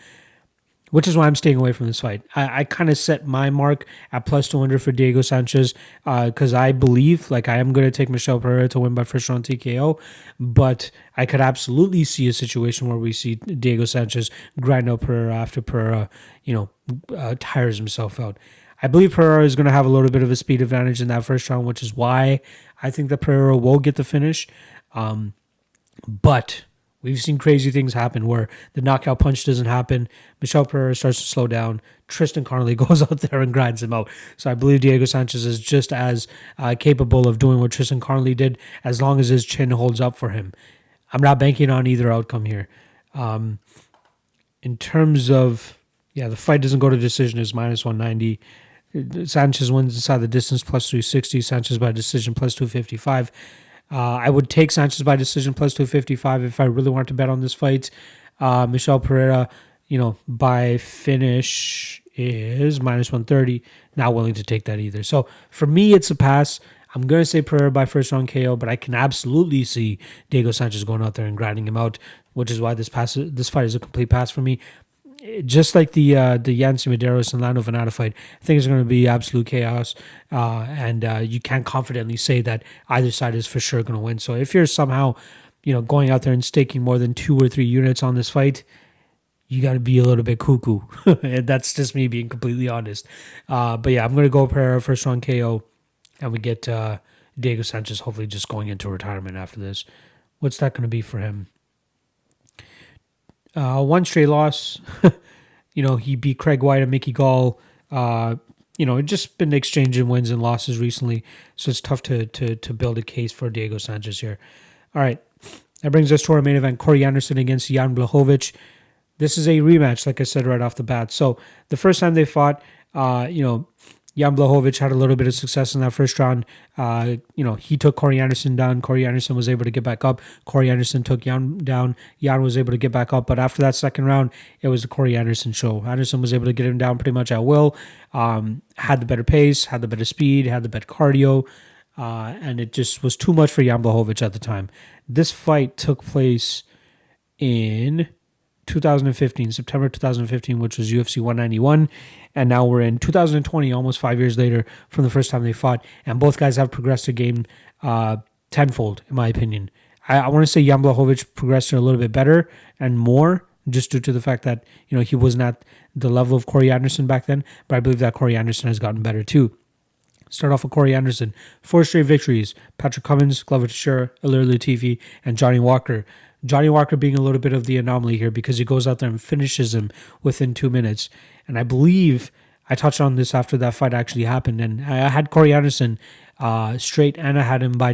which is why I'm staying away from this fight. I kind of set my mark at plus 200 for Diego Sanchez because I believe, I am going to take Michel Pereira to win by first round TKO, but I could absolutely see a situation where we see Diego Sanchez grind out Pereira after Pereira, tires himself out. I believe Pereira is going to have a little bit of a speed advantage in that first round, which is why I think that Pereira will get the finish. But we've seen crazy things happen where the knockout punch doesn't happen. Michel Pereira starts to slow down. Tristan Connolly goes out there and grinds him out. So I believe Diego Sanchez is just as capable of doing what Tristan Connolly did as long as his chin holds up for him. I'm not banking on either outcome here. In terms of, the fight doesn't go to decision, is minus 190. Sanchez wins inside the distance, plus 360. Sanchez by decision, plus 255. I would take Sanchez by decision, plus 255 if I really want to bet on this fight. Michel Pereira, by finish is minus 130. Not willing to take that either. So for me, it's a pass. I'm going to say Pereira by first round KO, but I can absolutely see Diego Sanchez going out there and grinding him out, which is why this fight is a complete pass for me. Just like the Yancy Medeiros and Lando Vannata fight, I think it's going to be absolute chaos, and you can't confidently say that either side is for sure going to win. So if you're somehow, going out there and staking more than 2 or 3 units on this fight, you got to be a little bit cuckoo. And that's just me being completely honest. But yeah, I'm going to go Pereira first round KO, and we get Diego Sanchez hopefully just going into retirement after this. What's that going to be for him? 1 straight loss. He beat Craig White and Mickey Gall. Just been exchanging wins and losses recently, so it's tough to build a case for Diego Sanchez here. All right, that brings us to our main event: Corey Anderson against Jan Blachowicz. This is a rematch, like I said right off the bat. So the first time they fought, Jan Blachowicz had a little bit of success in that first round. He took Corey Anderson down. Corey Anderson was able to get back up. Corey Anderson took Jan down. Jan was able to get back up. But after that second round, it was the Corey Anderson show. Anderson was able to get him down pretty much at will. Had the better pace, had the better speed, had the better cardio. and it just was too much for Jan Blachowicz at the time. This fight took place in 2015, September 2015, which was UFC 191. And now we're in 2020, almost 5 years later from the first time they fought. And both guys have progressed the game tenfold, in my opinion. I want to say Jan Blachowicz progressed a little bit better and more, just due to the fact that, he wasn't at the level of Corey Anderson back then. But I believe that Corey Anderson has gotten better too. Start off with Corey Anderson. 4 straight victories. Patrick Cummins, Glover Teixeira, Ilir Latifi, and Johnny Walker. Johnny Walker being a little bit of the anomaly here because he goes out there and finishes him within 2 minutes. And I believe I touched on this after that fight actually happened. And I had Corey Anderson straight, and I had him by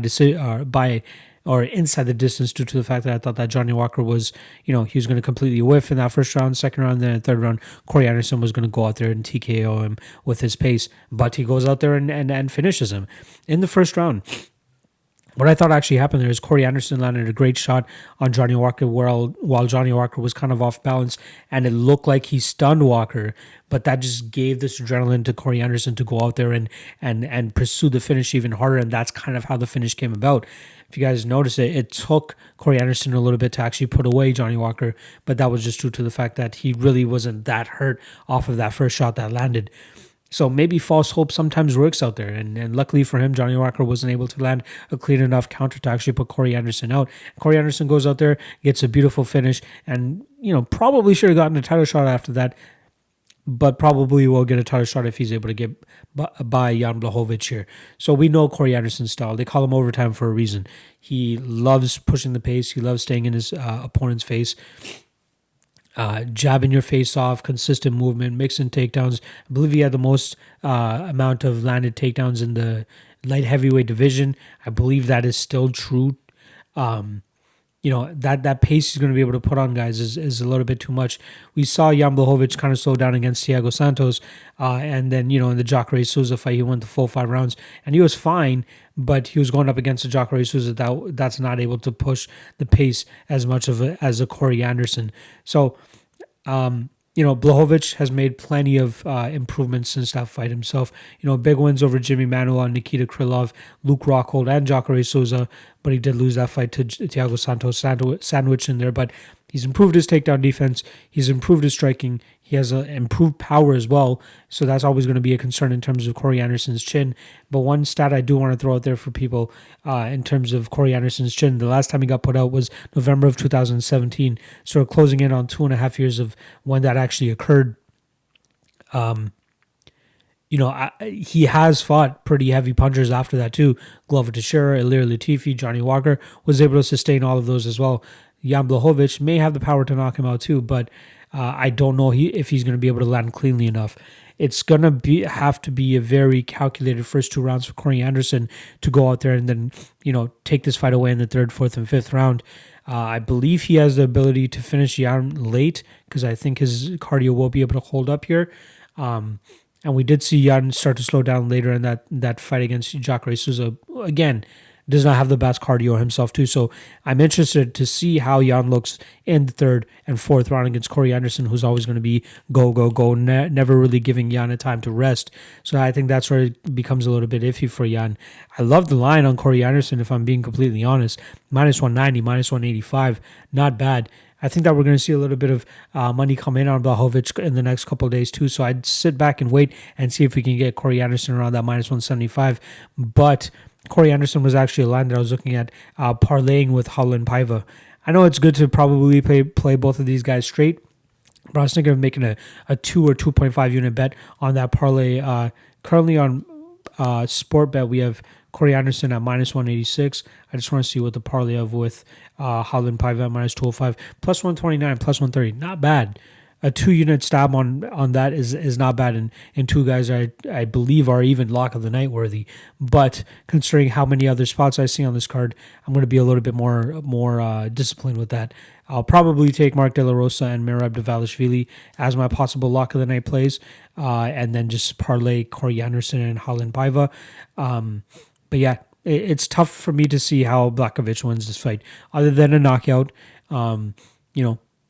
inside the distance due to the fact that I thought that Johnny Walker was, he was going to completely whiff in that first round, second round, then third round. Corey Anderson was going to go out there and TKO him with his pace, but he goes out there and finishes him in the first round. What I thought actually happened there is Corey Anderson landed a great shot on Johnny Walker while Johnny Walker was kind of off balance, and it looked like he stunned Walker, but that just gave this adrenaline to Corey Anderson to go out there and pursue the finish even harder, and that's kind of how the finish came about. If you guys notice it took Corey Anderson a little bit to actually put away Johnny Walker, but that was just due to the fact that he really wasn't that hurt off of that first shot that landed. So maybe false hope sometimes works out there. And luckily for him, Johnny Walker wasn't able to land a clean enough counter to actually put Corey Anderson out. Corey Anderson goes out there, gets a beautiful finish, and, probably should have gotten a title shot after that, but probably will get a title shot if he's able to get by Jan Blachowicz here. So we know Corey Anderson's style. They call him overtime for a reason. He loves pushing the pace. He loves staying in his opponent's face. Jabbing your face off, consistent movement, mixing takedowns. I believe he had the most amount of landed takedowns in the light heavyweight division. I believe that is still true. That pace he's going to be able to put on guys is a little bit too much. We saw Jan Blachowicz kind of slow down against Thiago Santos, and then, in the Jacare Souza fight, he went the full 5 rounds, and he was fine, but he was going up against a Jacare Souza that's not able to push the pace as much as a Corey Anderson. So, Blachowicz has made plenty of improvements since that fight himself. Big wins over Jimmy Manuel, Nikita Krylov, Luke Rockhold, and Jacare Souza, but he did lose that fight to Thiago Santos, sandwich in there. But he's improved his takedown defense. He's improved his striking. He has improved power as well, so that's always going to be a concern in terms of Corey Anderson's chin. But one stat I do want to throw out there for people in terms of Corey Anderson's chin, the last time he got put out was November of 2017, so we're closing in on 2.5 years of when that actually occurred. He has fought pretty heavy punchers after that too. Glover Teixeira, Ilir Latifi, Johnny Walker was able to sustain all of those as well. Jan Blachowicz may have the power to knock him out too, but I don't know if he's going to be able to land cleanly enough. It's going to have to be a very calculated first 2 rounds for Corey Anderson to go out there and then, take this fight away in the 3rd, 4th, and 5th round. I believe he has the ability to finish Jan late because I think his cardio will be able to hold up here. And we did see Jan start to slow down later in that fight against Jacare Souza. Again, does not have the best cardio himself too. So I'm interested to see how Jan looks in the 3rd and 4th round against Corey Anderson, who's always going to be go, never really giving Jan a time to rest. So I think that's where it becomes a little bit iffy for Jan. I love the line on Corey Anderson, if I'm being completely honest. -190, -185, not bad. I think that we're going to see a little bit of money come in on Blachowicz in the next couple of days too. So I'd sit back and wait and see if we can get Corey Anderson around that -175. But Corey Anderson was actually a line that I was looking at parlaying with Raulian Paiva. I know it's good to probably play both of these guys straight, but I was thinking of making a 2 or 2.5 unit bet on that parlay. Currently on Sport Bet, we have Corey Anderson at -186. I just want to see what the parlay of with Raulian Paiva at -205, +129, +130. Not bad. A 2-unit stab on that is not bad, and 2 guys I believe are even lock of the night worthy. But considering how many other spots I see on this card, I'm going to be a little bit more disciplined with that. I'll probably take Mark De La Rosa and Merab Dvalishvili as my possible lock of the night plays, and then just parlay Corey Anderson and Raulian Paiva. But yeah, it's tough for me to see how Blachowicz wins this fight, other than a knockout.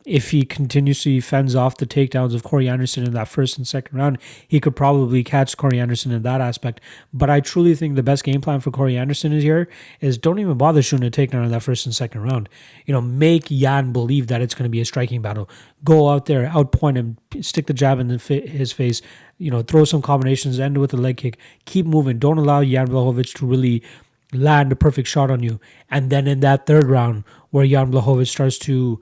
if he continuously fends off the takedowns of Corey Anderson in that first and second round, he could probably catch Corey Anderson in that aspect. But I truly think the best game plan for Corey Anderson is don't even bother shooting a takedown in that first and second round. Make Yan believe that it's going to be a striking battle. Go out there, outpoint him, stick the jab in his face, throw some combinations, end with a leg kick. Keep moving. Don't allow Jan Blachowicz to really land a perfect shot on you. And then in that third round, where Jan Blachowicz starts to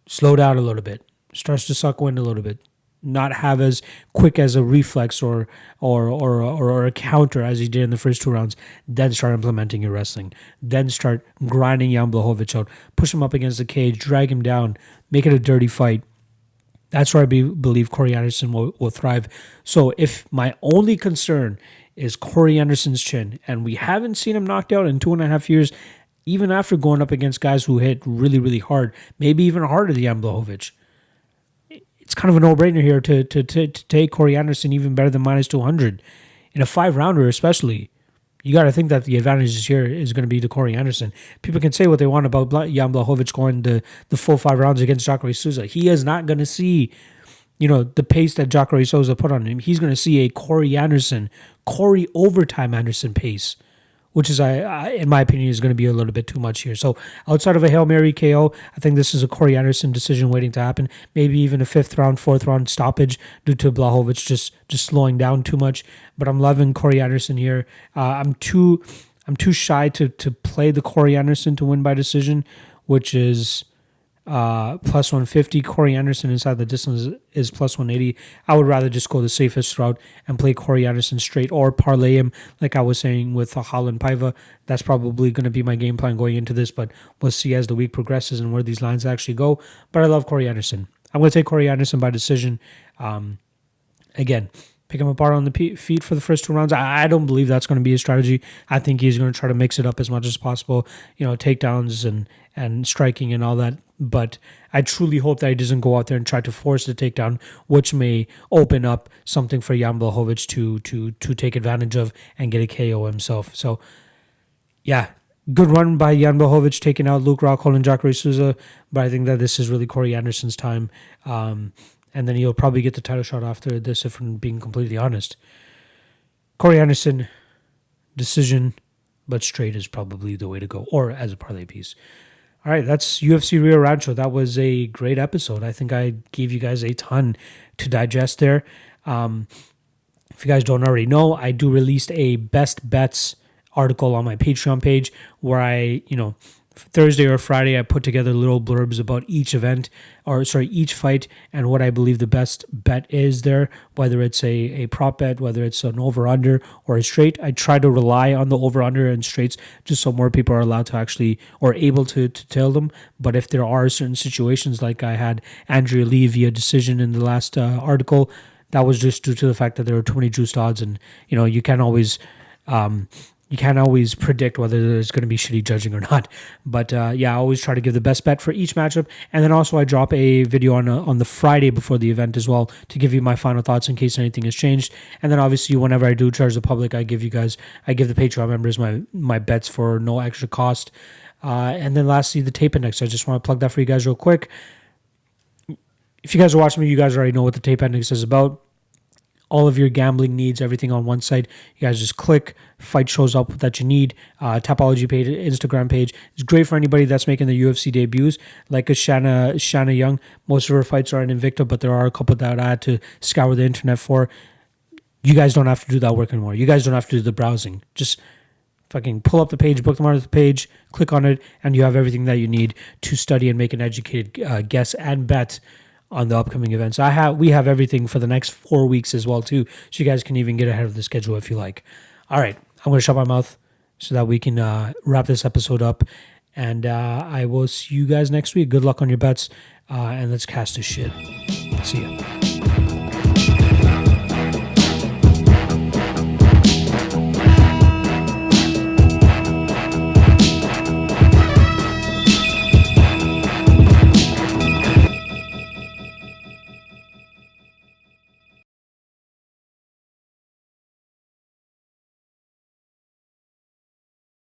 slow down a little bit, starts to suck wind a little bit, not have as quick as a reflex or a counter as he did in the first 2 rounds, then start implementing your wrestling. Then start grinding Jan Blachowicz out, push him up against the cage, drag him down, make it a dirty fight. That's where I believe Corey Anderson will thrive. So if my only concern is Corey Anderson's chin, and we haven't seen him knocked out in 2.5 years, even after going up against guys who hit really, really hard, maybe even harder than Jan Blachowicz, it's kind of a no-brainer here to take Corey Anderson even better than minus 200. In a 5-rounder especially, you got to think that the advantage here is going to be to Corey Anderson. People can say what they want about Jan Blachowicz going the full 5 rounds against Jacare Souza. He is not going to see the pace that Jacare Souza put on him. He's going to see a Corey overtime Anderson pace, which is, in my opinion, is going to be a little bit too much here. So outside of a Hail Mary KO, I think this is a Corey Anderson decision waiting to happen. Maybe even a 5th round, 4th round stoppage due to Blachowicz just slowing down too much. But I'm loving Corey Anderson here. I'm too shy to play the Corey Anderson to win by decision, which is plus 150. Corey Anderson inside the distance is plus 180. I would rather just go the safest route and play Corey Anderson straight or parlay him, like I was saying with Holland Paiva. That's probably going to be my game plan going into this, but we'll see as the week progresses and where these lines actually go. But I love Corey Anderson. I'm going to take Corey Anderson by decision. Again, pick him apart on the feet for the first 2 rounds. I don't believe that's going to be a strategy. I think he's going to try to mix it up as much as possible, takedowns and striking and all that. But I truly hope that he doesn't go out there and try to force the takedown, which may open up something for Jan Blachowicz to take advantage of and get a KO himself. So, yeah, good run by Jan Blachowicz taking out Luke Rockhold and Jacare Souza, but I think that this is really Corey Anderson's time. And then he'll probably get the title shot after this, if I'm being completely honest. Corey Anderson, decision, but straight is probably the way to go, or as a parlay piece. All right, that's UFC Rio Rancho. That was a great episode. I think I gave you guys a ton to digest there. If you guys don't already know, I do release a best bets article on my Patreon page where I, Thursday or Friday, I put together little blurbs about each each fight and what I believe the best bet is there, whether it's a prop bet, whether it's an over-under or a straight. I try to rely on the over-under and straights just so more people are allowed to actually, or able to tell them. But if there are certain situations, like I had Andrea Lee via decision in the last article, that was just due to the fact that there were too many juiced odds, and you can't always predict whether there's going to be shitty judging or not. But I always try to give the best bet for each matchup. And then also I drop a video on the Friday before the event as well to give you my final thoughts in case anything has changed. And then obviously whenever I do charge the public, I give the Patreon members my bets for no extra cost. And then lastly, the tape index. I just want to plug that for you guys real quick. If you guys are watching me, you guys already know what the tape index is about. All of your gambling needs, everything on one site. You guys just click, fight shows up that you need. Tapology page, Instagram page. It's great for anybody that's making the UFC debuts, like a Shanna Young. Most of her fights are in Invicta, but there are a couple that I had to scour the internet for. You guys don't have to do that work anymore. You guys don't have to do the browsing. Just fucking pull up the page, bookmark the page, click on it, and you have everything that you need to study and make an educated guess and bet on the upcoming events. We have everything for the next 4 weeks as well too, so you guys can even get ahead of the schedule if you like. All right, I'm going to shut my mouth so that we can wrap this episode up, and I will see you guys next week. Good luck on your bets, and let's cast this shit. See ya.